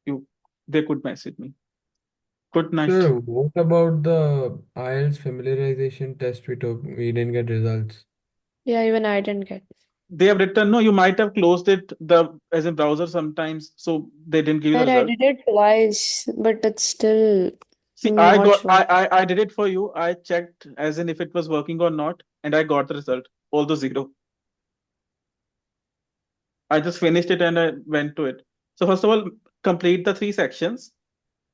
you they could message me. Good night. Sir, what about the IELTS familiarization test we took? We didn't get results. Yeah, even I didn't get. They have written, no, you might have closed it the as a browser sometimes, so they didn't give you the But I result. did it twice, but it's still See, not showing. I did it for you. I checked as in if it was working or not, and I got the result, although zero. I just finished it and I went to it. So first of all, complete the three sections.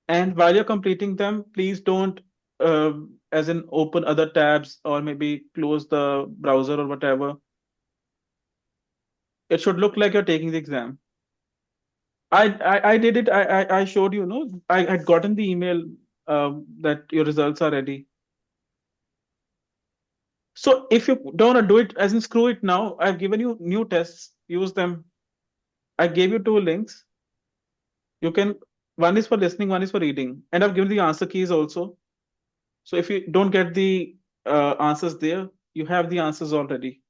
And while you're completing them, please don't, as in open other tabs or maybe close the browser or whatever. It should look like you're taking the exam. I did it. I showed you, no, I had gotten the email that your results are ready. So if you don't wanna do it, as in screw it now, I've given you new tests. Use them. I gave you two links. You can, one is for listening, one is for reading, and I've given the answer keys also. So if you don't get the answers there, you have the answers already.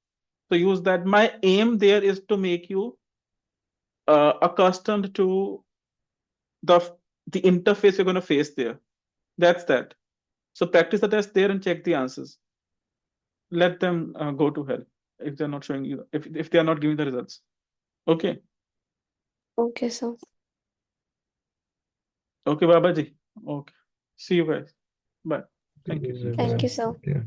So use that. My aim there is to make you accustomed to the the interface you're going to face there. That's that. So practice the test there and check the answers. Let them go to hell if they're not showing you, if they are not giving the results. Okay. Okay, sir. Okay, Babaji. Okay. See you guys. Bye. Thank you. Yes, sir, Thank bye. you, sir. Yeah.